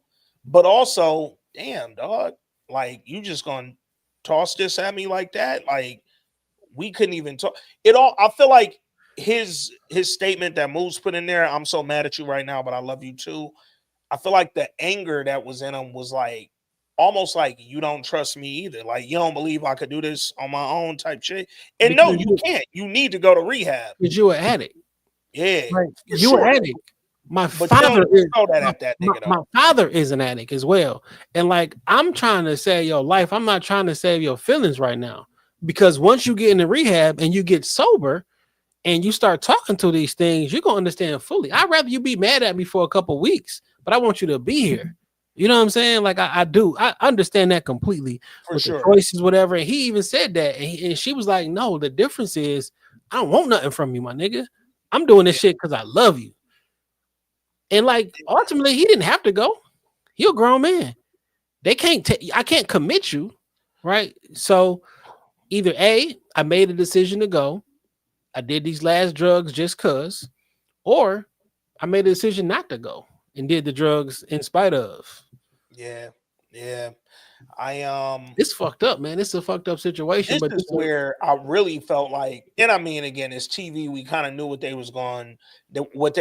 But also, damn, dog, like you just gonna toss this at me like that? Like we couldn't even talk. I feel like his statement that Moose put in there, I'm so mad at you right now, but I love you too. I feel like the anger that was in him was like almost like you don't trust me either. Like you don't believe I could do this on my own type shit. And because no, you can't. You need to go to rehab. Because you an addict. Yeah. Right. You an addict. My father is an addict as well. And like I'm trying to save your life. I'm not trying to save your feelings right now. Because once you get into rehab and you get sober and you start talking to these things, you're gonna understand fully. I'd rather you be mad at me for a couple weeks, but I want you to be here. You know what I'm saying? Like I do. I understand that completely. For with sure. The choices, whatever. And he even said that. And she was like, no, the difference is I don't want nothing from you, my nigga. I'm doing this shit because I love you. And like ultimately, he didn't have to go. You're a grown man. They can't. I can't commit you, right? So either A, I made a decision to go. I did these last drugs just cause, or I made a decision not to go and did the drugs in spite of. Yeah. It's fucked up, man. It's a fucked up situation. This is where I really felt like, and I mean, again, it's TV. We kind of knew what they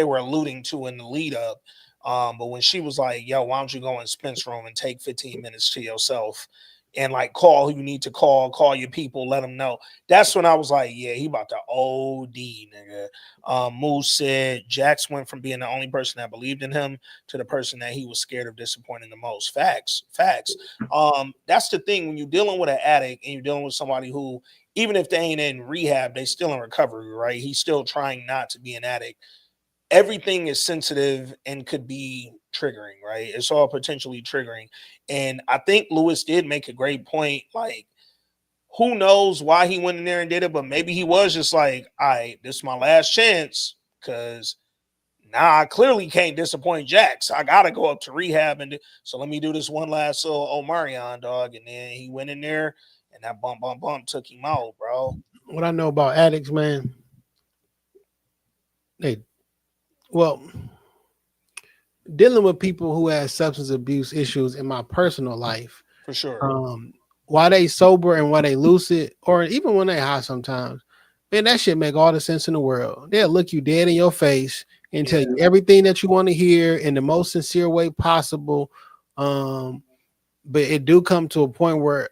were alluding to in the lead up. But when she was like, "Yo, why don't you go in Spence room and take 15 minutes to yourself and like call who you need to call your people, let them know." That's when I was like, "Yeah, he about to OD, nigga." Moose said Jax went from being the only person that believed in him to the person that he was scared of disappointing the most. Facts. That's the thing when you're dealing with an addict and you're dealing with somebody who, even if they ain't in rehab, they still in recovery, right? He's still trying not to be an addict. Everything is sensitive and could be triggering, right? It's all potentially triggering. And I think Lewis did make a great point. Like, who knows why he went in there and did it, but maybe he was just like, all right, this is my last chance because now I clearly can't disappoint Jax. I got to go up to rehab. So let me do this one last little Omarion, dog. And then he went in there and that bump took him out, bro. What I know about addicts, man, dealing with people who have substance abuse issues in my personal life, for sure. While they sober and while they lucid, or even when they high sometimes, man, that shit make all the sense in the world. They'll look you dead in your face and tell you everything that you want to hear in the most sincere way possible. But it do come to a point where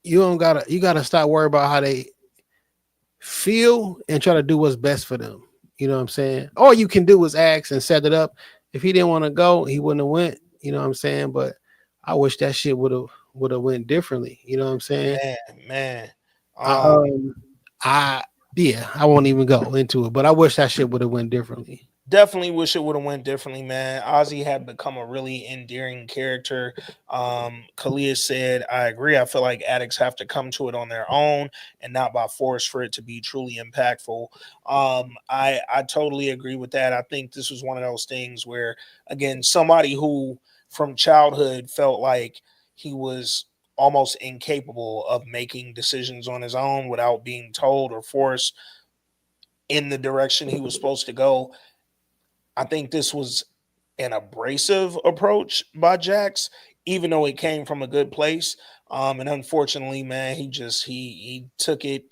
you gotta stop worrying about how they feel and try to do what's best for them. You know what I'm saying? All you can do is ask and set it up. If he didn't want to go, he wouldn't have went. You know what I'm saying? But I wish that shit would have went differently. You know what I'm saying? Man. I, um, I yeah, I won't even go into it, but I wish that shit would have went differently. Definitely wish it would have went differently, man. Ozzy had become a really endearing character. Kalia said, I agree. I feel like addicts have to come to it on their own and not by force for it to be truly impactful. I totally agree with that. I think this was one of those things where, again, somebody who from childhood felt like he was almost incapable of making decisions on his own without being told or forced in the direction he was supposed to go. I think this was an abrasive approach by Jax, even though it came from a good place. And unfortunately, man, he took it.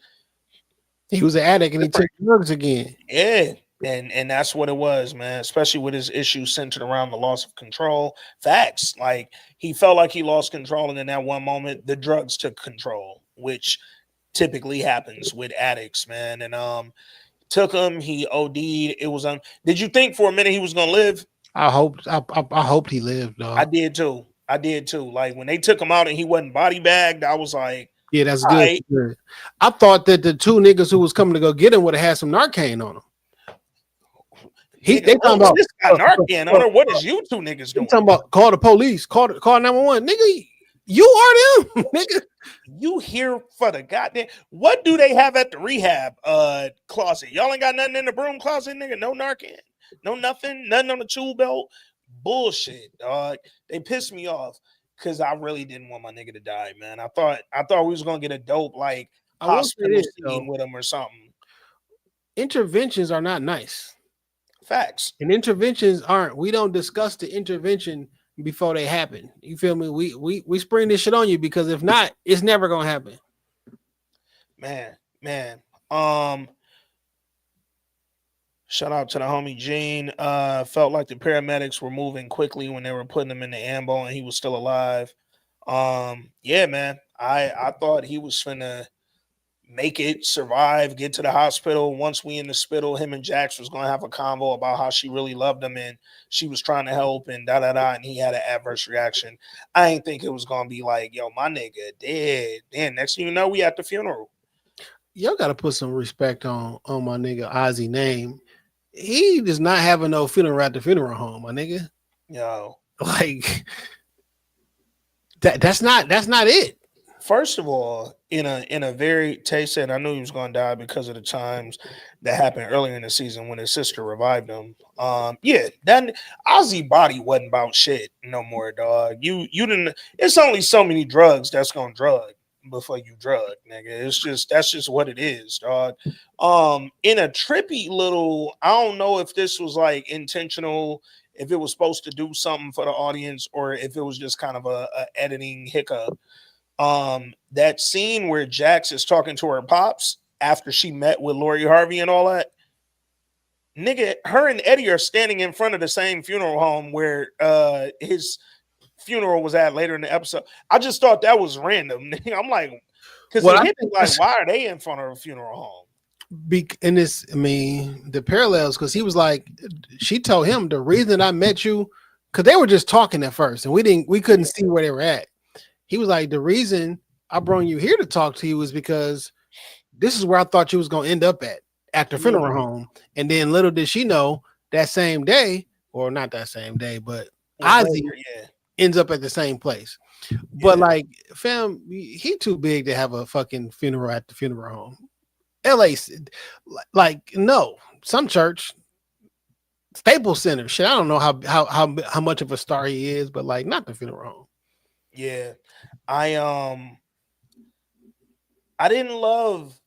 He was an addict and he took drugs again. Yeah. And that's what it was, man, especially with his issues centered around the loss of control. Facts. Like he felt like he lost control, and in that one moment, the drugs took control, which typically happens with addicts, man. And took him, he OD'd. It was did you think for a minute he was gonna live? I hoped he lived, dog. I did too. Like when they took him out and he wasn't body bagged, I was like, yeah, that's all good. right. Good. I thought that the two niggas who was coming to go get him would have had some Narcan on them. They talking about this guy Narcan on her. What is you two niggas doing? Talking about call the police, call 911, nigga. You are them, nigga. You here for the goddamn? What do they have at the rehab closet? Y'all ain't got nothing in the broom closet, nigga. No Narcan, no nothing on the tool belt. Bullshit, dog. They pissed me off because I really didn't want my nigga to die, man. I thought we was gonna get a dope like hospital scene with him or something. Interventions are not nice. Facts. And interventions aren't. We don't discuss the intervention before they happen. You feel me? We spring this shit on you because if not, it's never gonna happen. Man. Shout out to the homie Gene. Felt like the paramedics were moving quickly when they were putting him in the ambo and he was still alive. Yeah, man. I thought he was finna make it, survive, get to the hospital. Once we in the hospital, him and Jax was gonna have a convo about how she really loved him and she was trying to help and and he had an adverse reaction. I ain't think it was gonna be like, yo, my nigga dead. Then next thing you know, we at the funeral. Y'all gotta put some respect on my nigga Ozzy name. He does not have no funeral at the funeral home, my nigga. Yo. Like that's not it. First of all, in a very Tay said I knew he was going to die because of the times that happened earlier in the season when his sister revived him. Yeah, that Ozzy body wasn't about shit no more, dog. You didn't. It's only so many drugs that's gonna drug before you drug, nigga. That's just what it is, dog. In a trippy little, I don't know if this was like intentional, if it was supposed to do something for the audience, or if it was just kind of a editing hiccup. That scene where Jax is talking to her pops after she met with Lori Harvey and all that, nigga, her and Eddie are standing in front of the same funeral home where his funeral was at later in the episode. I just thought that was random. I'm like, because why are they in front of a funeral home? In this, I mean, the parallels, because he was like, she told him the reason I met you, because they were just talking at first and we couldn't see where they were at. He was like, the reason I brought you here to talk to you is because this is where I thought you was going to end up at the funeral home. And then little did she know that same day, or not that same day, but Ozzy ends up at the same place. But like, fam, he too big to have a fucking funeral at the funeral home. LA, like, no, some church, Staples Center, shit. I don't know how much of a star he is, but like, not the funeral home. Yeah, I didn't love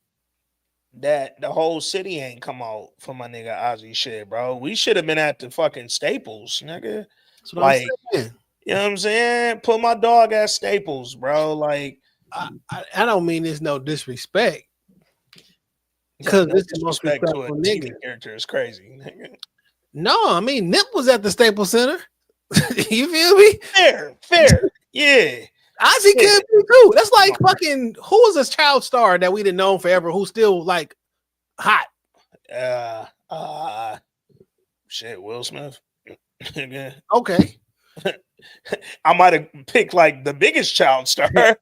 that the whole city ain't come out for my nigga Ozzy shit, bro. We should have been at the fucking Staples, nigga. Like, you know what I'm saying? Put my dog at Staples, bro. Like, I don't mean there's no disrespect, because this is disrespect to a TV character is crazy, nigga. No, I mean Nip was at the Staples Center. You feel me? Fair. Yeah. Ozzy could be too. That's like fucking. Who was a child star that we didn't know forever? Who's still like hot? Shit, Will Smith. Yeah. Okay. I might have picked like the biggest child star. I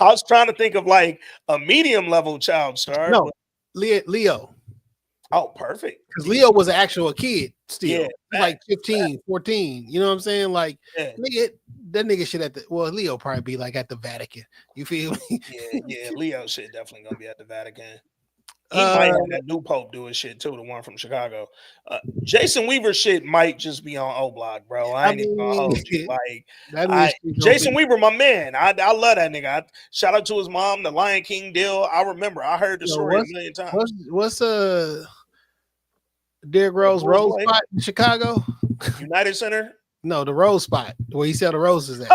was trying to think of like a medium level child star. No, Leo. Oh, perfect. Because Leo was an actual kid still. Yeah, He's like 15, 14. You know what I'm saying? Like, nigga, that nigga should Leo probably be like at the Vatican. You feel me? Yeah, Leo shit definitely gonna be at the Vatican. He might have that new Pope doing shit too, the one from Chicago. Jason Weaver shit might just be on O Block, bro. I ain't even gonna hold you. Like, Jason Weaver, my man. I love that nigga. Shout out to his mom, the Lion King deal. I remember. I heard the story a million times. What's Derrick Rose spot in Chicago? United Center? No, the Rose spot where he sell the roses at.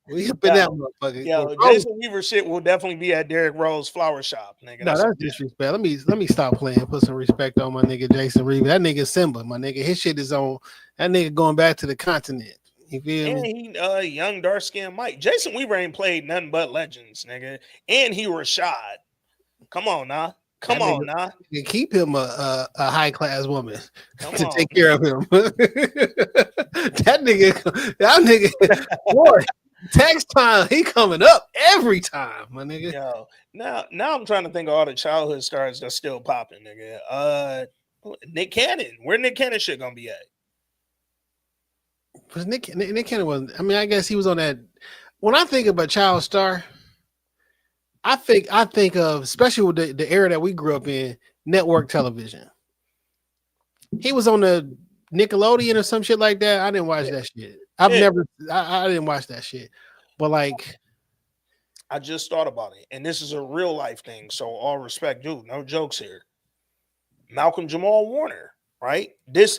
We up in that motherfucker. Yo, Jason Weaver shit will definitely be at Derrick Rose flower shop, nigga. No, that's disrespect. Let me stop playing. Put some respect on my nigga Jason Weaver. That nigga Simba, my nigga. His shit is on. That nigga going back to the continent. You feel me? He young dark skinned Mike. Jason Weaver ain't played nothing but legends, nigga. And he Rashad. Come on now. Come on now. Keep him a high class woman to take care of him. that nigga, boy, tax time, he coming up every time, my nigga. Yo, now I'm trying to think of all the childhood stars that's still popping, nigga. Nick Cannon. Where Nick Cannon shit gonna be at? Because Nick Cannon was. I mean, I guess he was on that. When I think about child star, I think of, especially with the era that we grew up in, network television. He was on the Nickelodeon or some shit like that. I didn't watch that shit. I didn't watch that shit. But like, I just thought about it, and this is a real life thing. So all respect, dude. No jokes here. Malcolm Jamal Warner, right? That's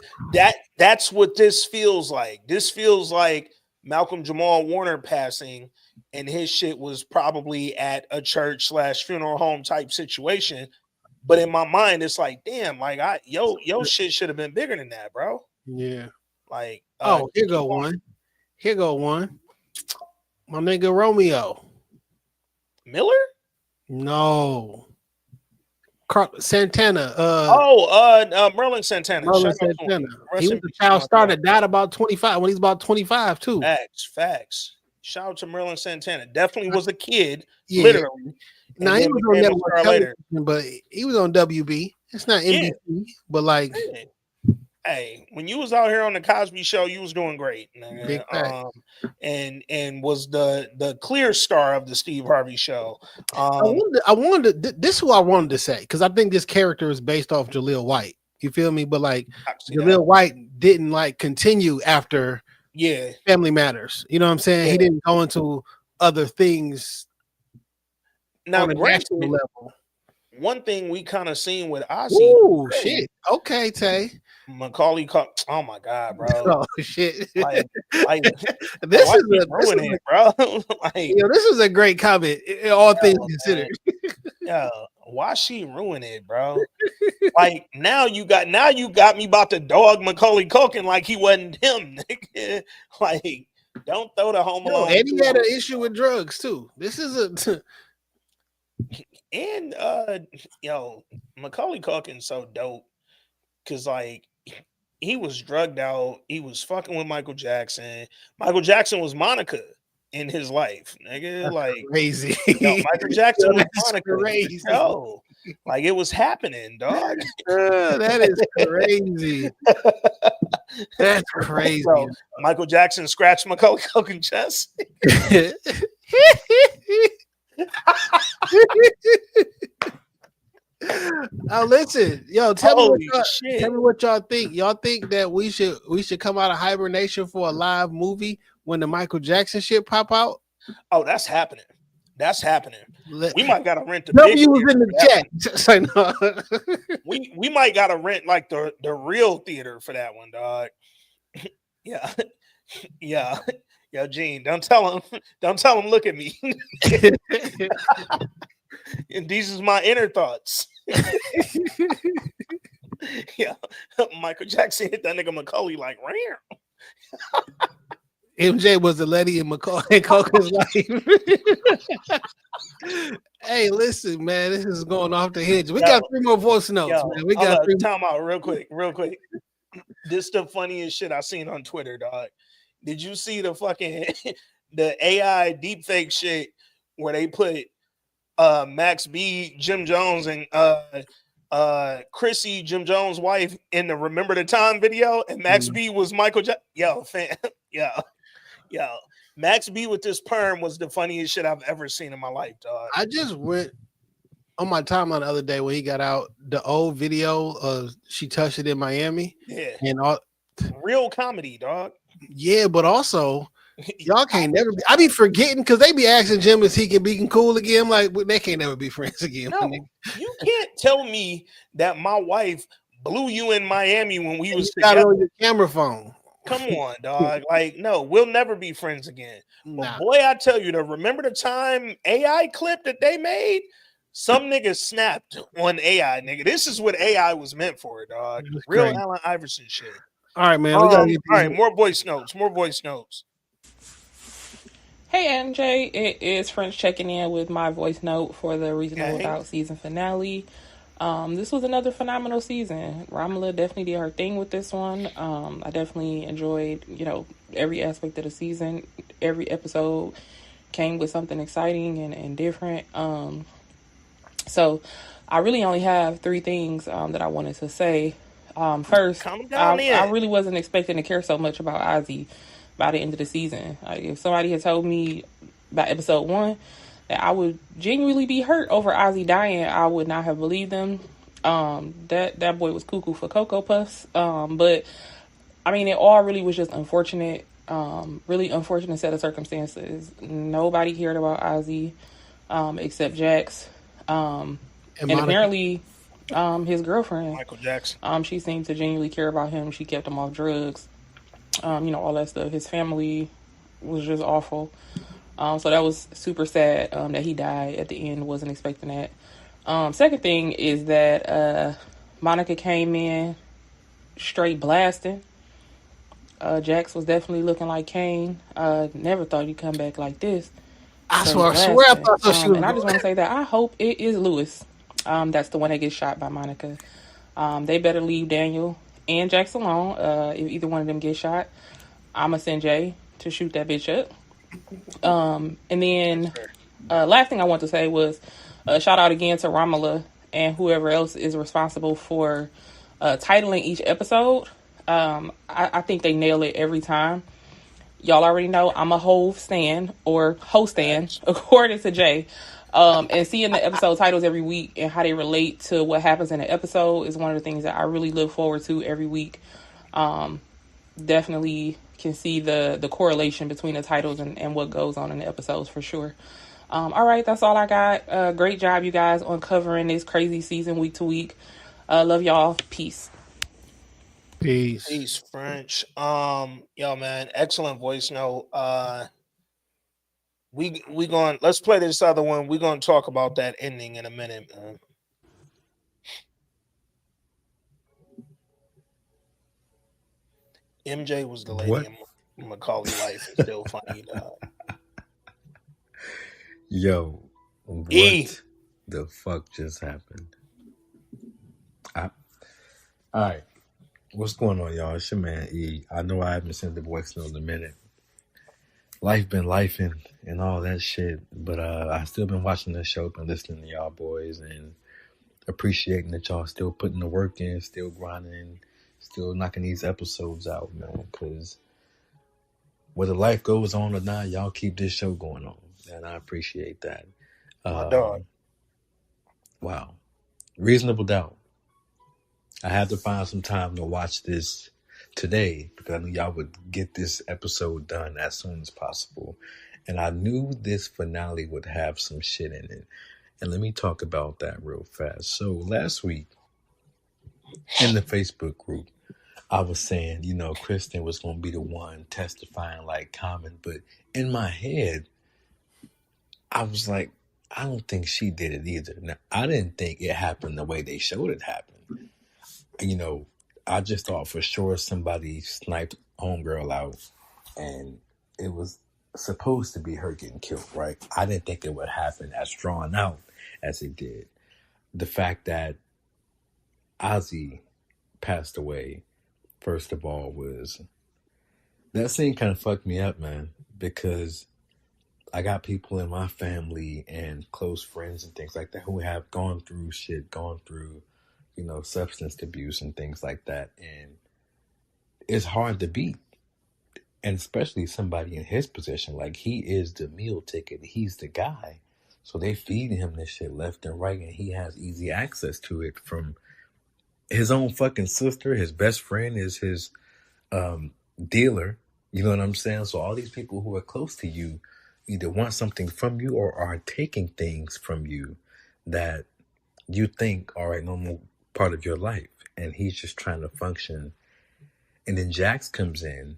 what this feels like. This feels like Malcolm Jamal Warner passing, and his shit was probably at a church / funeral home type situation. But in my mind, it's like, damn, like yo shit should have been bigger than that, bro. Yeah. Like, here go one. My nigga Romeo Miller. No. Santana. Merlin Santana. He was a child star that died about 25 when he's about 25 too. Facts. Shout out to Merlin Santana. Definitely was a kid, yeah. literally. Now he was on network television, but he was on WB. It's not NBC, but like, hey, when you was out here on the Cosby Show, you was doing great, nigga. Big fact. And was the clear star of the Steve Harvey Show. I wanted this is what I wanted to say, because I think this character is based off Jaleel White. You feel me? But like, Jaleel White didn't like continue after Family Matters. You know what I'm saying? He didn't go into other things. Now, on a national level. One thing we kind of seen with Ozzy. Oh shit! Okay, Tay. Macaulay oh my god, bro! Oh shit! Like this is a great comment. All things considered. Yeah, why she ruin it, bro? Like now you got me about to dog Macaulay Culkin like he wasn't him, nigga. Like, don't throw the Home Alone. And he had an issue with drugs too. This is a. And Macaulay Culkin's so dope because like he was drugged out, he was fucking with Michael Jackson. Michael Jackson was Monica in his life, nigga. That's like crazy. Michael Jackson was Monica. Crazy. Like it was happening, dog. That is crazy. That's crazy. Bro, Michael Jackson scratched Macaulay Culkin's chest. Now listen, tell me what y'all think. Y'all think that we should come out of hibernation for a live movie when the Michael Jackson shit pop out? Oh, that's happening. We might gotta rent the W was in the chat. we might gotta rent like the real theater for that one, dog. Yeah. Yo, Gene, don't tell him look at me. And these is my inner thoughts. Yeah. Michael Jackson hit that nigga Macaulay like ram. MJ was the Letty and McCall and Coca's life. Hey, listen, man, this is going off the hinge. We got 3 more voice notes, man. We got 3 time out real quick. This the funniest shit I seen on Twitter, dog. Did you see the fucking the AI deepfake shit where they put Max B, Jim Jones, and Chrissy, Jim Jones' wife, in the Remember the Time video, and Max B was Michael Jackson. Yo, fam, yo, Max B with this perm was the funniest shit I've ever seen in my life, dog. I just went on my timeline the other day when he got out the old video of She Touched It in Miami. Yeah, and all real comedy, dog. Yeah, but also y'all can't never be. I be forgetting because they be asking Jim if he can be cool again. I'm like, they can't never be friends again. No, you can't tell me that my wife blew you in Miami when we was got together on your camera phone. Come on, dog. Like, no, we'll never be friends again. Nah. But boy, I tell you, to Remember the Time AI clip that they made, some niggas snapped on AI, nigga. This is what AI was meant for, dog. Real crazy. Allen Iverson shit. All right, man. All right, more voice notes. Hey, MJ. It is French checking in with my voice note for the Reasonable Doubt season finale. This was another phenomenal season. Ramala definitely did her thing with this one. I definitely enjoyed, every aspect of the season. Every episode came with something exciting and different. So I really only have 3 things that I wanted to say. First, I really wasn't expecting to care so much about Ozzy by the end of the season. Like, if somebody had told me by episode 1 that I would genuinely be hurt over Ozzy dying, I would not have believed them. That boy was cuckoo for Cocoa Puffs. But I mean, it all really was just unfortunate. Really unfortunate set of circumstances. Nobody cared about Ozzy except Jax. And apparently his girlfriend, Michael Jackson. She seemed to genuinely care about him. She kept him off drugs. All that stuff. His family was just awful. So that was super sad that he died at the end. Wasn't expecting that. Second thing is that Monica came in straight blasting. Jax was definitely looking like Kane. Never thought he'd come back like this. I swear I thought so. And I just want to say that I hope it is Lewis. That's the one that gets shot by Monica. They better leave Daniel and Jax alone. If either one of them get shot, I'ma send Jay to shoot that bitch up. And then last thing I want to say was shout out again to Ramala and whoever else is responsible for titling each episode. I think they nail it every time. Y'all already know I'm a Hove stan or host stan, according to Jay. And seeing the episode titles every week and how they relate to what happens in the episode is one of the things that I really look forward to every week. Definitely can see the correlation between the titles and what goes on in the episodes for sure. All right, that's all I got. Great job, you guys, on covering this crazy season week to week. Love y'all. Peace. Peace, French. Yo, man, excellent voice note. We going, let's play this other one. We're gonna talk about that ending in a minute, man. MJ was the lady in Macaulay's life. It's still funny, dog. Yo, what the fuck just happened? All right. What's going on, y'all? It's your man E. I know I haven't sent the voice note in a minute. Life been lifing and all that shit, but I still been watching this show, been listening to y'all boys, and appreciating that y'all still putting the work in, still grinding, still knocking these episodes out, man. Because whether life goes on or not, y'all keep this show going on, and I appreciate that. My dog. Wow. Reasonable Doubt. I had to find some time to watch this today because I knew y'all would get this episode done as soon as possible. And I knew this finale would have some shit in it. And let me talk about that real fast. So last week in the Facebook group, I was saying, Kristen was going to be the one testifying like Common. But in my head, I was like, I don't think she did it either. Now, I didn't think it happened the way they showed it happen. I just thought for sure somebody sniped homegirl out and it was supposed to be her getting killed, right? I didn't think it would happen as drawn out as it did. The fact that Ozzy passed away, first of all, was that scene kind of fucked me up, man, because I got people in my family and close friends and things like that who have gone through shit, gone through, substance abuse and things like that. And it's hard to beat. And especially somebody in his position, like he is the meal ticket. He's the guy. So they feed him this shit left and right, and he has easy access to it from his own fucking sister. His best friend is his dealer. You know what I'm saying? So all these people who are close to you either want something from you or are taking things from you that you think are a normal part of your life. And he's just trying to function. And then Jax comes in.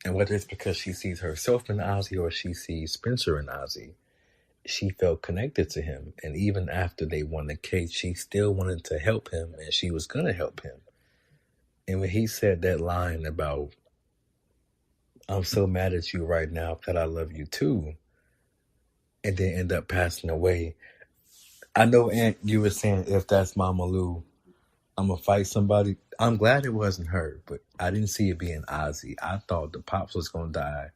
And whether it's because she sees herself in Ozzy or she sees Spencer in Ozzy, she felt connected to him. And even after they won the case, she still wanted to help him, and she was going to help him. And when he said that line about, I'm so mad at you right now that I love you too, and then end up passing away. I know, Aunt, you were saying, if that's Mama Lou, I'm going to fight somebody. I'm glad it wasn't her, but I didn't see it being Ozzy. I thought the Pops was going to die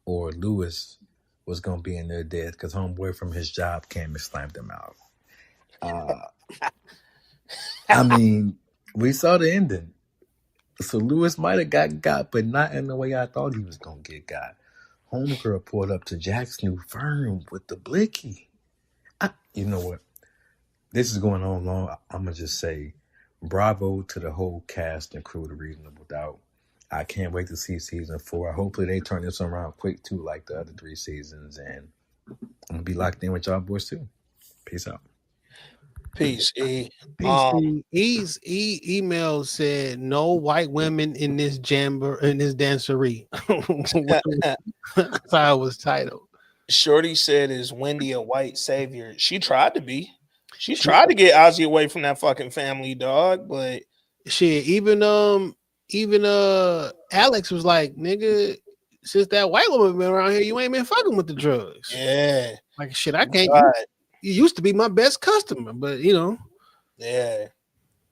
or Lewis was going to be in there dead because homeboy from his job came and slammed him out. I mean, we saw the ending. So Lewis might have got, but not in the way I thought he was going to get got. Homegirl pulled up to Jack's new firm with the blicky. You know what? This is going on long. I'm going to just say, bravo to the whole cast and crew of Reasonable Doubt. I can't wait to see season 4. Hopefully they turn this around quick too, like the other 3 seasons. And I'm gonna be locked in with y'all boys too. Peace out. Peace, E. E's email said no white women in this dancery. That's how it was titled. Shorty said, "Is Wendy a white savior?" She tried to be. She tried to get Ozzy away from that fucking family, dog. But shit, even Alex was like, "Nigga, since that white woman been around here, you ain't been fucking with the drugs." Yeah, like shit, I can't. You used to be my best customer, but yeah.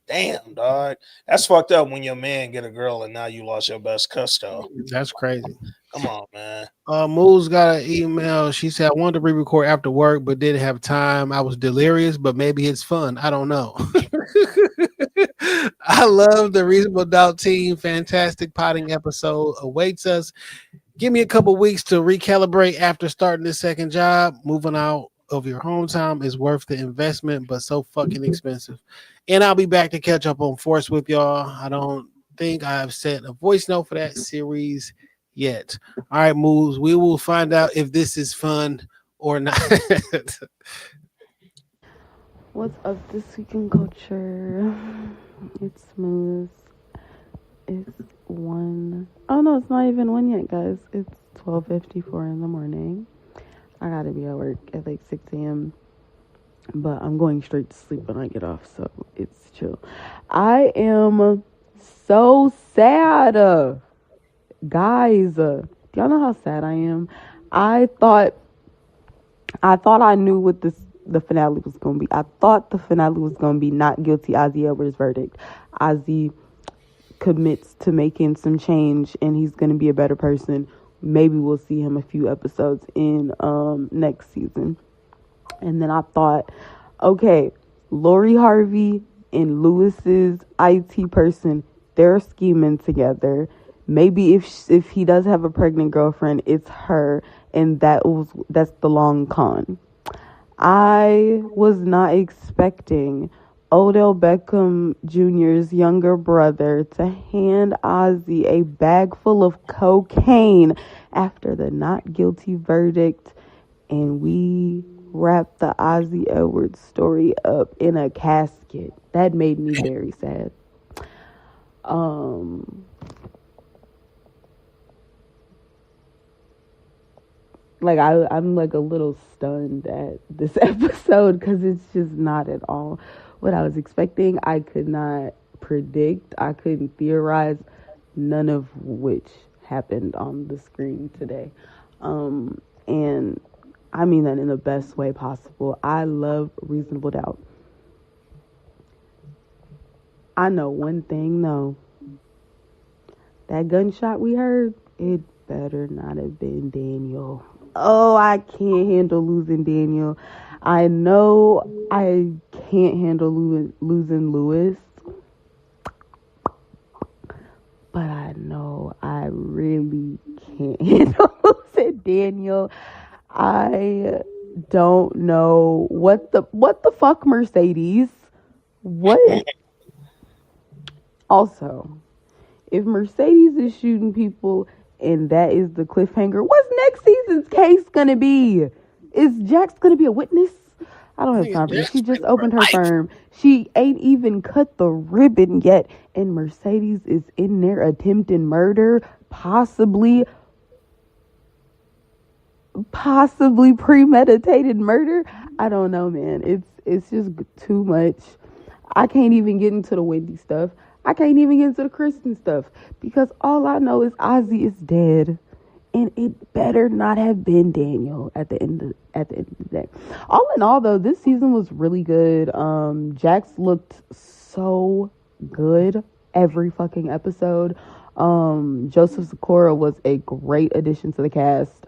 Damn, dog. That's fucked up when your man get a girl and now you lost your best custo. That's crazy. Come on, man. Moose got an email. She said, I wanted to re-record after work, but didn't have time. I was delirious, but maybe it's fun. I don't know. I love the Reasonable Doubt team. Fantastic potting episode awaits us. Give me a couple weeks to recalibrate after starting this second job. Moving out of your hometown is worth the investment, but so fucking expensive. And I'll be back to catch up on Force with y'all. I don't think I've sent a voice note for that series yet. All right, Moves. We will find out if this is fun or not. What's up this week in culture? It's Smooth. It's 1. Oh no, it's not even 1 yet, guys. It's 12:54 in the morning. I gotta be at work at like 6 a.m. But I'm going straight to sleep when I get off, so it's chill. I am so sad. Guys, do y'all know how sad I am? I thought I knew what the finale was going to be. I thought the finale was going to be not guilty Ozzy Edwards' verdict. Ozzy commits to making some change, and he's going to be a better person. Maybe we'll see him a few episodes in next season. And then I thought, okay, Lori Harvey and Lewis's IT person, they're scheming together. Maybe if he does have a pregnant girlfriend, it's her, and that's the long con. I was not expecting Odell Beckham Jr.'s younger brother to hand Ozzy a bag full of cocaine after the not guilty verdict, and we wrapped the Ozzy Edwards story up in a casket. That made me very sad. Like I'm like a little stunned at this episode because it's just not at all what I was expecting. I could not predict. I couldn't theorize, none of which happened on the screen today. And I mean that in the best way possible. I love Reasonable Doubt. I know one thing though. That gunshot we heard, it better not have been Daniel. Oh, I can't handle losing Daniel. I know I can't handle losing Lewis, but I know I really can't handle losing Daniel. I don't know what the fuck, Mercedes. What? Also, if Mercedes is shooting people and that is the cliffhanger, what's next season's case gonna be? Is Jax gonna be a witness? I don't have time for this. She just opened her firm. She ain't even cut the ribbon yet, and Mercedes is in there attempting murder, possibly premeditated murder. I don't know, man. It's just too much. I can't even get into the Wendy stuff. I can't even get into the Kristen stuff because all I know is Ozzy is dead, and it better not have been Daniel at the end of the day. All in all, though, this season was really good. Jax looked so good every fucking episode. Joseph Sikora was a great addition to the cast.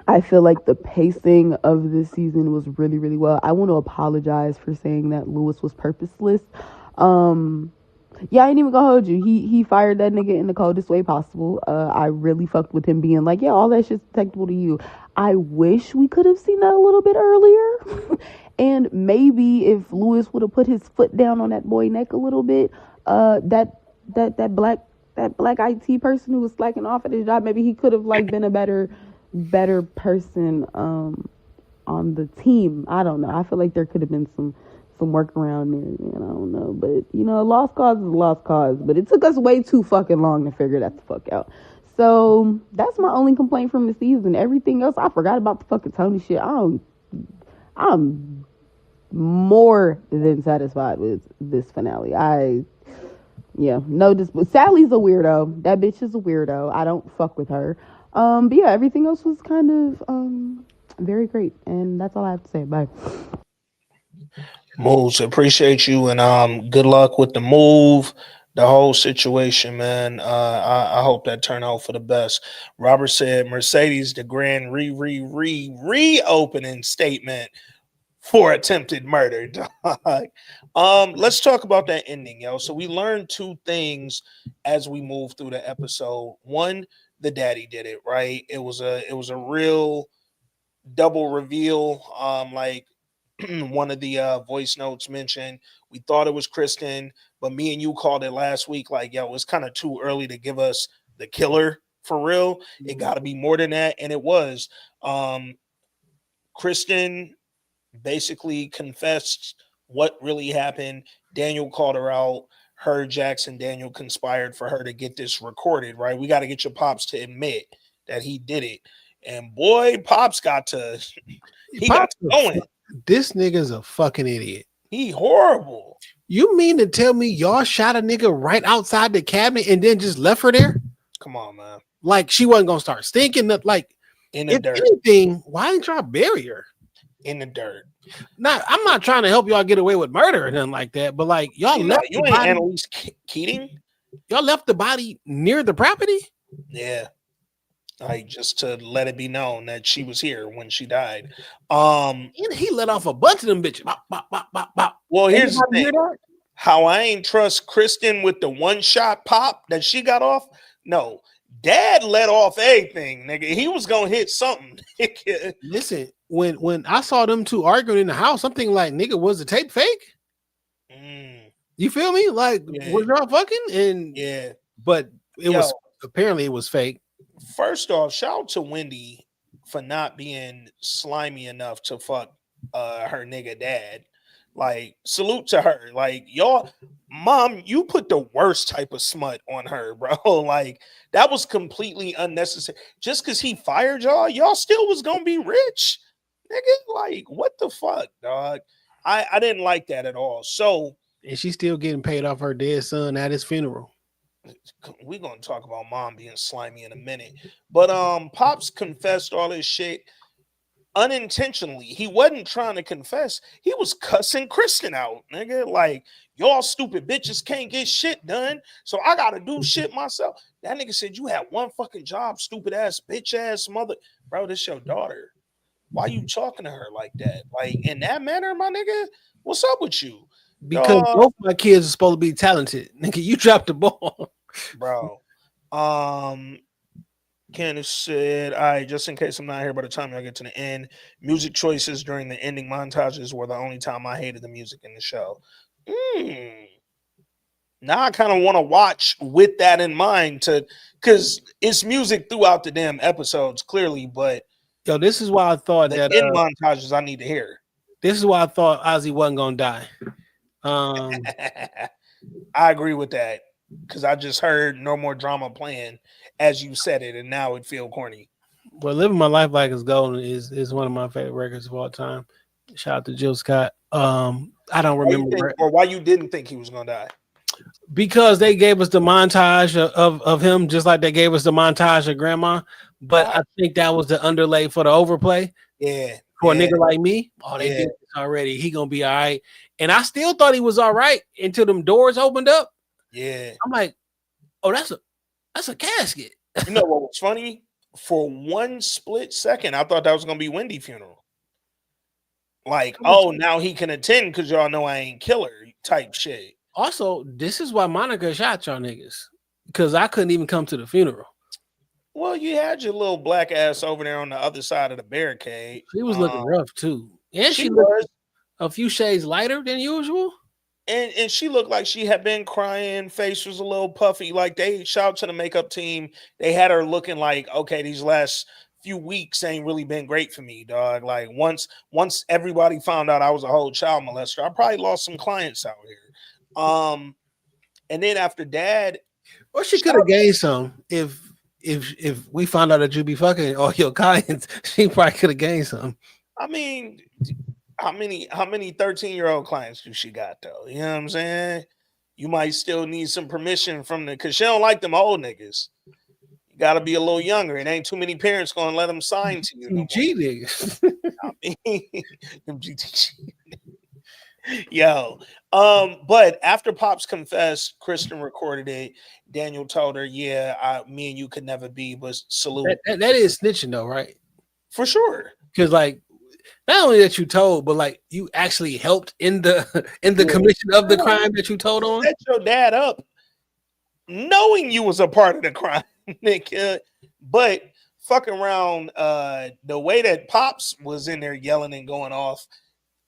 I feel like the pacing of this season was really, really well. I want to apologize for saying that Lewis was purposeless. Yeah, I ain't even gonna hold you. He fired that nigga in the coldest way possible. I really fucked with him being like, yeah, all that shit's detectable to you. I wish we could have seen that a little bit earlier. And maybe if Lewis would have put his foot down on that boy neck a little bit, that black IT person who was slacking off at his job, maybe he could have like been a better person on the team. I don't know. I feel like there could have been some workaround there, man. I don't know. But a lost cause is a lost cause. But it took us way too fucking long to figure that the fuck out. So that's my only complaint from the season. Everything else, I forgot about the fucking Tony shit. I'm more than satisfied with this finale. Sally's a weirdo. That bitch is a weirdo. I don't fuck with her. But yeah, everything else was kind of very great, and that's all I have to say. Bye. Moves, appreciate you, and good luck with the move, the whole situation, man. I hope that turned out for the best. Robert said Mercedes the grand reopening statement for attempted murder. Let's talk about that ending, yo. So we learned two things as we move through the episode. One, the daddy did it, right? It was a real double reveal. Like one of the voice notes mentioned, we thought it was Kristen, but me and you called it last week. Like, yo, it's kind of too early to give us the killer for real. It got to be more than that, and it was. Kristen basically confessed what really happened. Daniel called her out. Her, Jackson, Daniel conspired for her to get this recorded, right? We got to get your pops to admit that he did it. And boy, Pops got to going. This nigga's a fucking idiot. He horrible. You mean to tell me y'all shot a nigga right outside the cabinet and then just left her there? Come on, man. Like she wasn't gonna start stinking. Like in the dirt. Anything, why ain't y'all bury her in the dirt? I'm not trying to help y'all get away with murder or nothing like that, but like y'all left you ain't Annalise Keating. Y'all left the body near the property. Yeah. Like just to let it be known that she was here when she died. And he let off a bunch of them bitches. Bop, bop, bop, bop, bop. Well, here's the thing. How I ain't trust Kristen with the one shot pop that she got off. No, Dad let off everything, nigga. He was gonna hit something. Listen, when I saw them two arguing in the house, I'm thinking like, nigga, was the tape fake? You feel me? Like, was y'all fucking? And yeah, but it was apparently it was fake. First off, shout out to Wendy for not being slimy enough to fuck her nigga dad. Like, salute to her. Like, y'all, mom, you put the worst type of smut on her, bro. Like, that was completely unnecessary. Just because he fired y'all still was gonna be rich, nigga. Like, what the fuck, dog? I didn't like that at all. So, and she's still getting paid off her dead son at his funeral. we're gonna talk about mom being slimy in a minute. But Pops confessed all this shit unintentionally. He wasn't trying to confess. He was cussing Kristen out, nigga. Like, y'all stupid bitches can't get shit done, so I gotta do shit myself. That nigga said, you had one fucking job, stupid ass, bitch ass mother. Bro, this your daughter. Why you talking to her like that? Like, in that manner, my nigga? What's up with you? Because Dog, both my kids are supposed to be talented. Nigga, you dropped the ball. bro. Candace said, all right, just in case I'm not here by the time y'all get to the end, music choices during the ending montages were the only time I hated the music in the show. Now I kind of want to watch with that in mind, to because it's music throughout the damn episodes, clearly, but Yo, this is why I thought the that end montages I need to hear. this is why I thought Ozzy wasn't gonna die. I agree with that because I just heard No More Drama playing as you said it, and now it feel corny. Well, Living My Life Like It's Golden is one of my favorite records of all time. Shout out to Jill Scott. I don't remember Why you didn't think he was gonna die. Because they gave us the montage of him, just like they gave us the montage of Grandma. But I think that was the underlay for the overplay. Yeah, for a nigga like me. Oh, they did this already. He gonna be all right. And I still thought he was all right until them doors opened up. Yeah, I'm like, oh, that's a casket. You know what was funny? For one split second, I thought that was gonna be Wendy's funeral. Like, oh, now he can attend because y'all know I ain't killer type shit. Also, this is why Monica shot y'all niggas, because I couldn't even come to the funeral. Well, you had your little black ass over there on the other side of the barricade. She was looking rough too, and she was looked a few shades lighter than usual. And she looked like she had been crying. Face was a little puffy. Like, they shout to the makeup team. They had her looking like, okay, these last few weeks ain't really been great for me, dog. Like, once everybody found out I was a whole child molester, I probably lost some clients out here. And then after Dad, well, she could have gained some if we found out that you be fucking all your clients. She probably could have gained some. I mean, how many 13-year-old clients do she got though? You know what I'm saying? You might still need some permission from the, because she don't like them old niggas. You got to be a little younger. It ain't too many parents gonna let them sign to you. No G niggas. I mean, them GTG. Yo, but after Pops confessed, Kristen recorded it. Daniel told her, "Yeah, me and you could never be, but salute." That is snitching though, right? For sure. Because like, not only that you told, but like you actually helped in the commission of the crime that you told on. Set your dad up, knowing you was a part of the crime, Nick. But fucking around, the way that Pops was in there yelling and going off,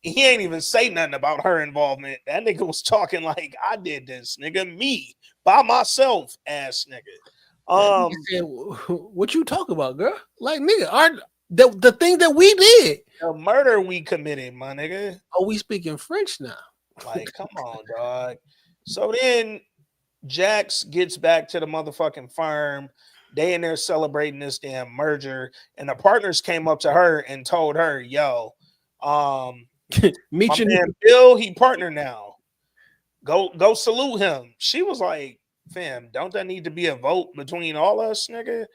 he ain't even say nothing about her involvement. That nigga was talking like, I did this, nigga, me by myself, ass nigga. Said, what you talk about, girl? Like, nigga, the thing that we did, the murder we committed, my nigga. Oh, we speaking French now? Like, come on, dog. So then Jax gets back to the motherfucking farm. They in there celebrating this damn merger, and the partners came up to her and told her, "Yo, meet your man Bill, he partner now. Go salute him." She was like, "Fam, don't that need to be a vote between all us, nigga?"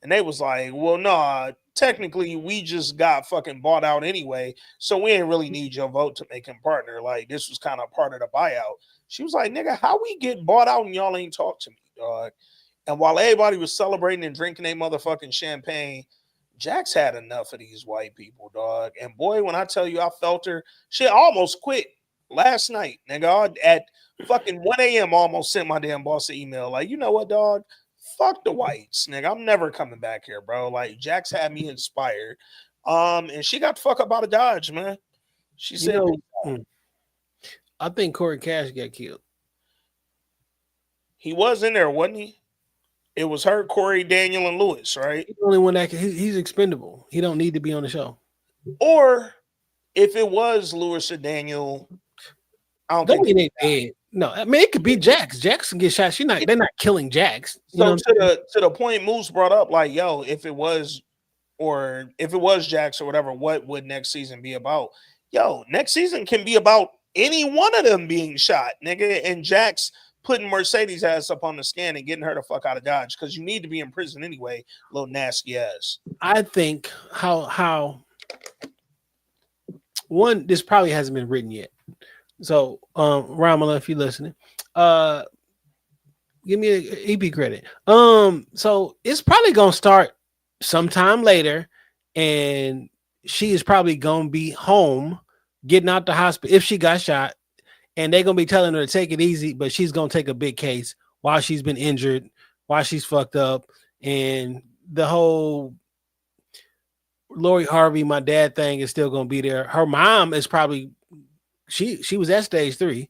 And they was like, "Well, nah, technically we just got fucking bought out anyway, so we ain't really need your vote to make him partner. Like, this was kind of part of the buyout." She was like, "Nigga, how we get bought out and y'all ain't talk to me, dog?" And while everybody was celebrating and drinking their motherfucking champagne, Jax had enough of these white people, dog. And boy, when I tell you I felt her, she almost quit last night, nigga. At fucking 1 a.m. almost sent my damn boss an email. Like, you know what, dog? Fuck the whites, nigga. I'm never coming back here, bro. Like, Jax had me inspired. And she got the fuck up out of Dodge, man. She said, I think Corey Cash got killed. He was in there, wasn't he? It was her, Corey, Daniel, and Lewis, right? He's the only one that he's expendable. He don't need to be on the show. Or if it was Lewis or Daniel, I don't think they dead. No, I mean it could be Jax. Jax can get shot. They're not killing Jax. So to the point Moose brought up, like, yo, if it was Jax or whatever, what would next season be about? Yo, next season can be about any one of them being shot, nigga, and Jax putting Mercedes ass up on the stand and getting her the fuck out of Dodge because you need to be in prison anyway, little nasty ass. I think how one, this probably hasn't been written yet. So Ramala, if you're listening, give me an EP credit. So it's probably gonna start sometime later, and she is probably gonna be home getting out the hospital if she got shot, and they're gonna be telling her to take it easy, but she's gonna take a big case while she's been injured, while she's fucked up, and the whole Lori Harvey, my dad thing is still gonna be there. Her mom is probably she was at stage 3.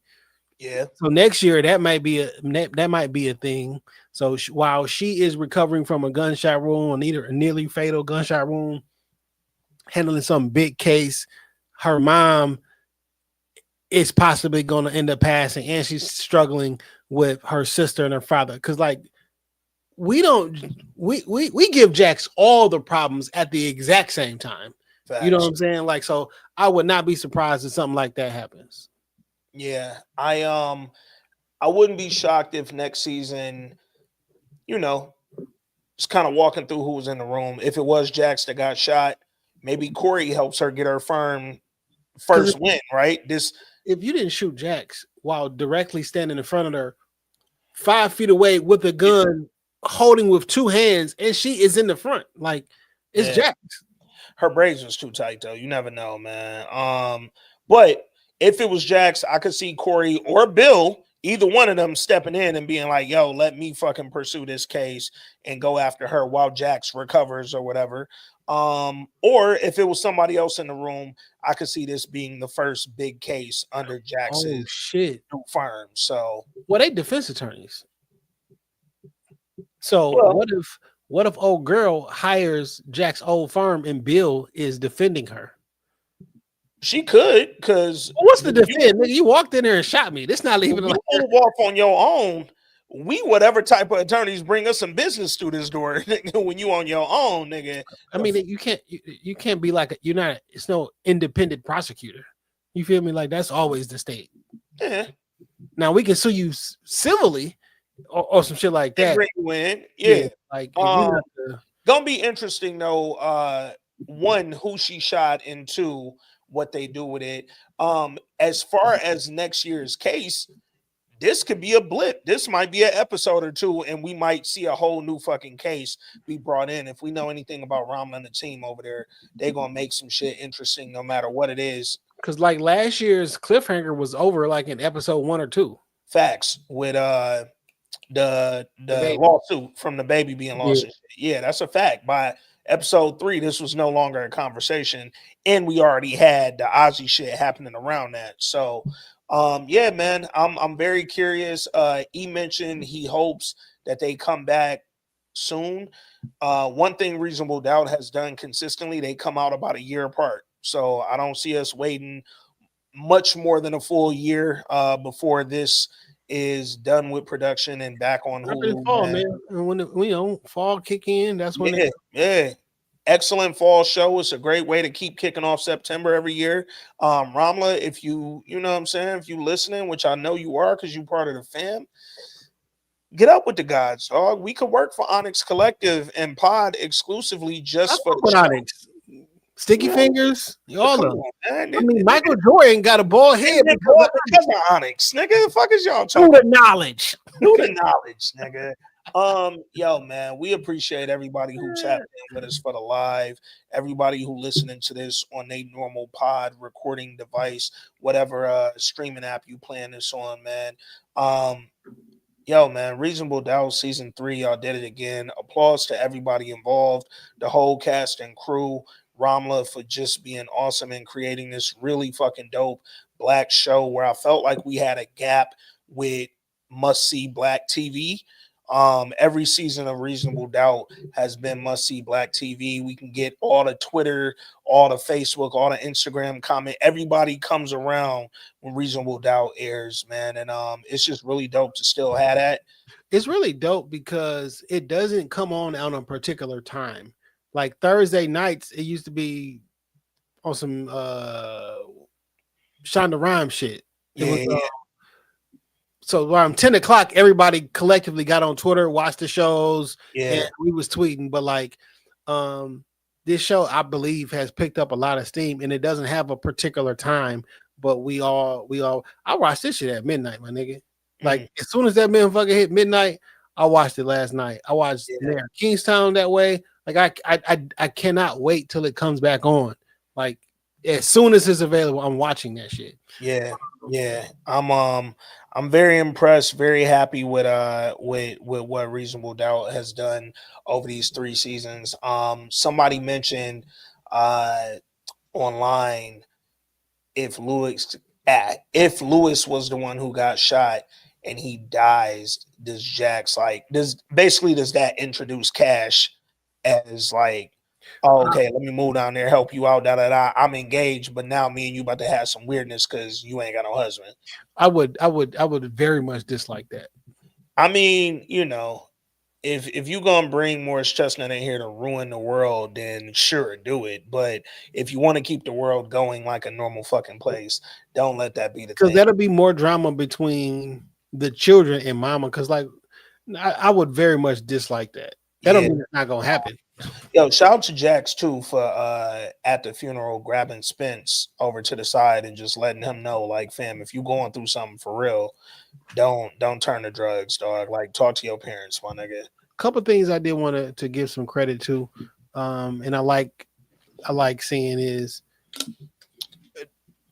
Yeah. So next year that might be a thing. So while she is recovering from a gunshot wound, or a nearly fatal gunshot wound, handling some big case, her mom is possibly going to end up passing, and she's struggling with her sister and her father. Because like we give Jax all the problems at the exact same time. Facts. You know what I'm saying? Like, so I would not be surprised if something like that happens. Yeah, I wouldn't be shocked if next season, just kind of walking through who was in the room. If it was Jax that got shot, maybe Corey helps her get her firm first win, right? If you didn't shoot Jax while directly standing in front of her 5 feet away with a gun, holding with 2 hands, and she is in the front, like it's Jax. Her braids was too tight though. You never know, man. But if it was Jax, I could see Corey or Bill, either one of them stepping in and being like, yo, let me fucking pursue this case and go after her while Jax recovers or whatever. Or if it was somebody else in the room, I could see this being the first big case under Jax's new firm. So, well, they defense attorneys. So what if old girl hires Jack's old firm and Bill is defending her? She could, because what's the defense? Nigga, you walked in there and shot me. This not even like you move off on your own. We whatever type of attorneys bring us some business through this door when you on your own, nigga. I mean, you can't be like it's no independent prosecutor. You feel me? Like that's always the state. Yeah. Now we can sue you civilly or some shit like that. Bring you in. Yeah. Like gonna be interesting though. One, who she shot, and 2, what they do with it. As far as next year's case, this could be a blip. This might be an episode or 2, and we might see a whole new fucking case be brought in. If we know anything about Ramla and the team over there, they're gonna make some shit interesting no matter what it is. Because like last year's cliffhanger was over like in episode 1 or 2. Facts with the lawsuit from the baby being lost. Yeah, that's a fact. By episode 3, this was no longer a conversation, and we already had the Ozzy shit happening around that. So yeah, man, I'm very curious. E mentioned he hopes that they come back soon. One thing Reasonable Doubt has done consistently, they come out about a year apart. So I don't see us waiting much more than a full year before this is done with production and back on Hulu. Fall, man. And when fall kick in, that's when excellent fall show. It's a great way to keep kicking off September every year. Ramla, if you know what I'm saying, if you listening, which I know you are because you're part of the fam, get up with the gods, dog. We could work for Onyx Collective and Pod exclusively just for the Onyx. Sticky fingers, y'all know. I mean, Michael Jordan got a bald head because of Onyx, nigga. The fuck is y'all talking? Through the knowledge, nigga. Yo, man, we appreciate everybody who tapped in with us for the live. Everybody who listening to this on a normal pod recording device, whatever streaming app you playing this on, man. Yo, man, Reasonable Doubt season 3, y'all did it again. Applause to everybody involved, the whole cast and crew. Ramla for just being awesome and creating this really fucking dope black show where I felt like we had a gap with must-see black TV. Every season of Reasonable Doubt has been must-see black TV. We can get all the Twitter, all the Facebook, all the Instagram comment. Everybody comes around when Reasonable Doubt airs, man. And it's just really dope to still have that. It's really dope because it doesn't come on a particular time. Like Thursday nights, it used to be on some Shonda Rhimes shit. It was so around 10 o'clock, everybody collectively got on Twitter, watched the shows, Yeah. and we was tweeting. But like, this show, I believe, has picked up a lot of steam, and it doesn't have a particular time. But I watched this shit at midnight, my nigga. Like as soon as that motherfucker hit midnight, I watched it last night. I watched Mayor of Kingstown that way. Like I cannot wait till it comes back on. Like as soon as it's available, I'm watching that shit. Yeah. I'm very impressed, very happy with what Reasonable Doubt has done over these 3 seasons. Somebody mentioned online if Lewis was the one who got shot and he dies, does that introduce Cash as like, oh, okay, let me move down there, help you out, I'm engaged, but now me and you about to have some weirdness because you ain't got no husband. I would very much dislike that. I mean, if you gonna bring Morris Chestnut in here to ruin the world, then sure, do it. But if you want to keep the world going like a normal fucking place, don't let that be the thing. Because that'll be more drama between the children and mama. Because like, I would very much dislike that. That don't mean it's not gonna happen. Yo, shout out to Jax too for at the funeral grabbing Spence over to the side and just letting him know, like, fam, if you going through something for real, don't turn to drugs, dog. Like, talk to your parents, my nigga. Couple things I did want to give some credit to, and I like seeing is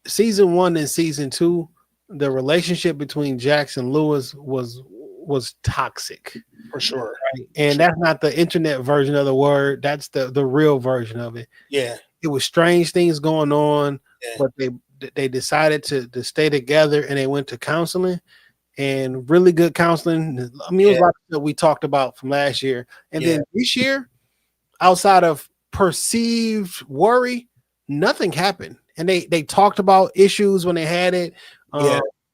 season 1 and season 2, the relationship between Jax and Lewis was toxic for sure, right? And that's not the internet version of the word. That's the real version of it. Yeah, it was strange things going on, but they decided to stay together, and they went to counseling. And really good counseling. I mean, it was like that we talked about from last year. And then this year, outside of perceived worry, nothing happened. And they talked about issues when they had it.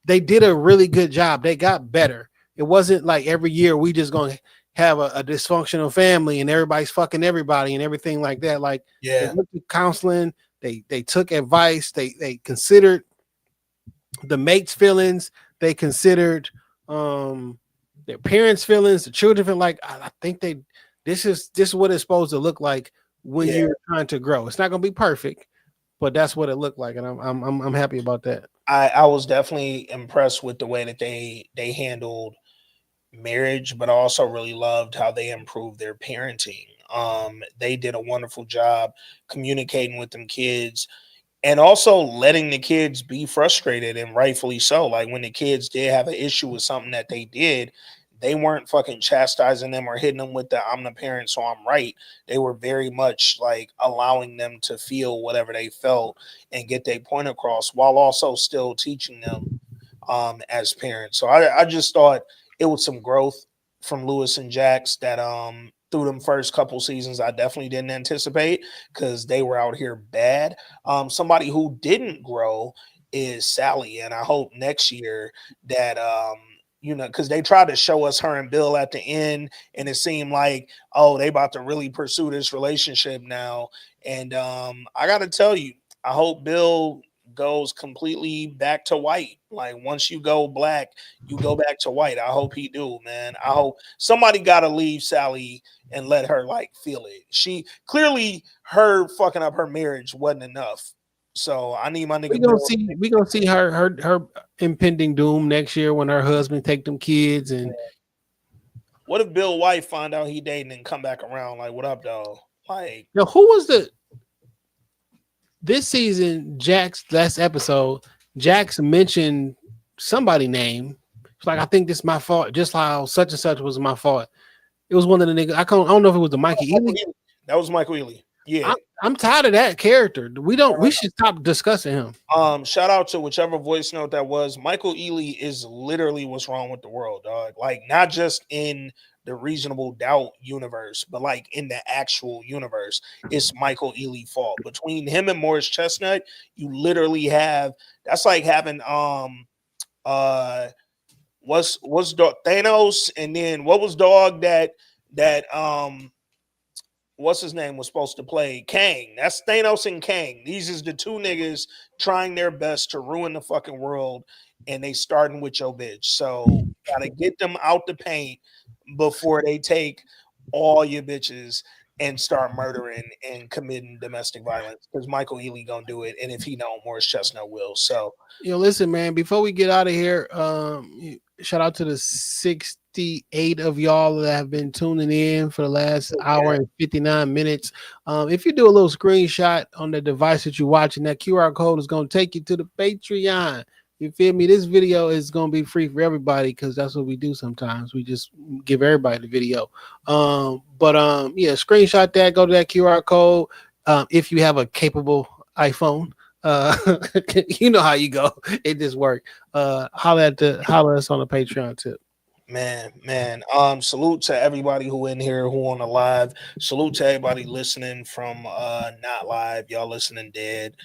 They did a really good job. They got better. It wasn't like every year we just going to have a dysfunctional family and everybody's fucking everybody and everything like that. Like, they looked at counseling. They took advice. They considered the mate's feelings. They considered their parents' feelings, the children feel like I think this is what it's supposed to look like when you're trying to grow. It's not gonna be perfect, but that's what it looked like, and I'm happy about that. I was definitely impressed with the way that they handled marriage, but I also really loved how they improved their parenting. They did a wonderful job communicating with them kids. And also letting the kids be frustrated, and rightfully so. Like when the kids did have an issue with something that they did, they weren't fucking chastising them or hitting them with the I'm the parent, so I'm right. They were very much like allowing them to feel whatever they felt and get their point across while also still teaching them as parents. So I just thought it was some growth from Lewis and Jax that through them first couple seasons I definitely didn't anticipate because they were out here bad. Somebody who didn't grow is Sally, and I hope next year that because they tried to show us her and Bill at the end, and it seemed like, oh, they about to really pursue this relationship now. And I gotta tell you, I hope Bill goes completely back to white. Like once you go black, you go back to white. I hope he do, man. I hope somebody gotta leave Sally and let her like feel it. She clearly her fucking up her marriage wasn't enough. So I need my nigga. We gonna see her impending doom next year when her husband take them kids. And what if Bill White find out he dating and come back around? Like, what up, dog? Like, now who was this season? Jax last episode. Jax mentioned somebody name. It's like, I think this is my fault. Just how such and such was my fault. It was one of the niggas. I don't know if it was the Mikey Ealy. That was Michael Ealy. Yeah, I'm tired of that character. We should stop discussing him. Shout out to whichever voice note that was. Michael Ealy is literally what's wrong with the world, dog. Like not just in the Reasonable Doubt universe, but like in the actual universe, it's Michael Ealy fault. Between him and Morris Chestnut, you literally have that's like having what's Thanos, and then what was dog that what's his name was supposed to play Kang. That's Thanos and Kang. These is the two niggas trying their best to ruin the fucking world, and they starting with your bitch. So gotta get them out the paint before they take all your bitches and start murdering and committing domestic violence, because Michael Ealy gonna do it, and if he don't, Morris Chestnut will. So Listen, man, before we get out of here, shout out to the 68 of y'all that have been tuning in for the last hour and 59 minutes. If you do a little screenshot on the device that you're watching, that QR code is going to take you to the Patreon. You feel me? This video is going to be free for everybody because that's what we do sometimes. We just give everybody the video. Screenshot that, go to that QR code. If you have a capable iPhone, you know how you go. It just worked. Holler us on the Patreon tip. Man. Salute to everybody who in here, who on the live. Salute to everybody listening from not live. Y'all listening dead.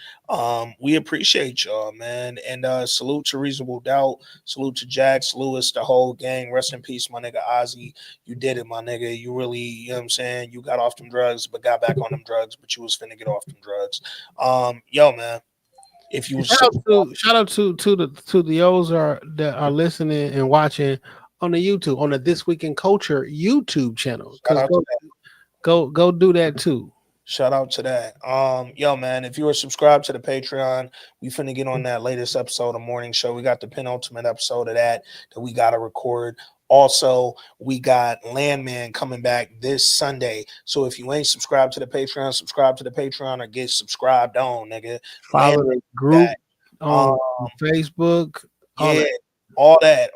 We appreciate y'all, man. And salute to Reasonable Doubt. Salute to Jax, Lewis, the whole gang. Rest in peace, my nigga Ozzy. You did it, my nigga. You really, you know what I'm saying? You got off them drugs, but got back on them drugs, but you was finna get off them drugs. Yo, man. If you shout out to the O's that are listening and watching on the YouTube, on the This Week in Culture YouTube channel. Go do that too. Shout out to that. Yo, man, if you are subscribed to the Patreon, we finna get on that latest episode of Morning Show. We got the penultimate episode of that we gotta record. Also, we got Landman coming back this Sunday. So if you ain't subscribed to the Patreon, subscribe to the Patreon or get subscribed on, nigga. Follow the group on Facebook. All that.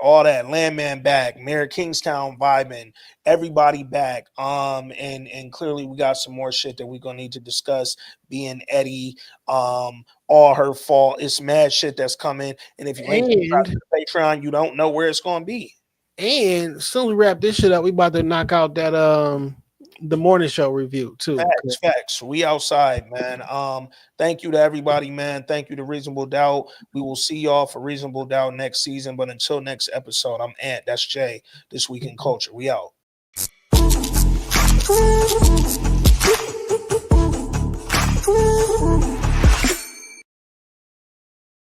Landman back, Mayor Kingstown vibing, everybody back. And clearly we got some more shit that we're gonna need to discuss. Being Eddie, all her fault. It's mad shit that's coming. And if you ain't subscribed to the Patreon, you don't know where it's gonna be. And as soon as we wrap this shit up, we about to knock out that the morning show review too. Facts. We outside, man. Thank you to everybody, man. Thank you to Reasonable Doubt. We will see y'all for Reasonable Doubt next season. But until next episode, I'm Ant. That's Jay. This Week in Culture. We out.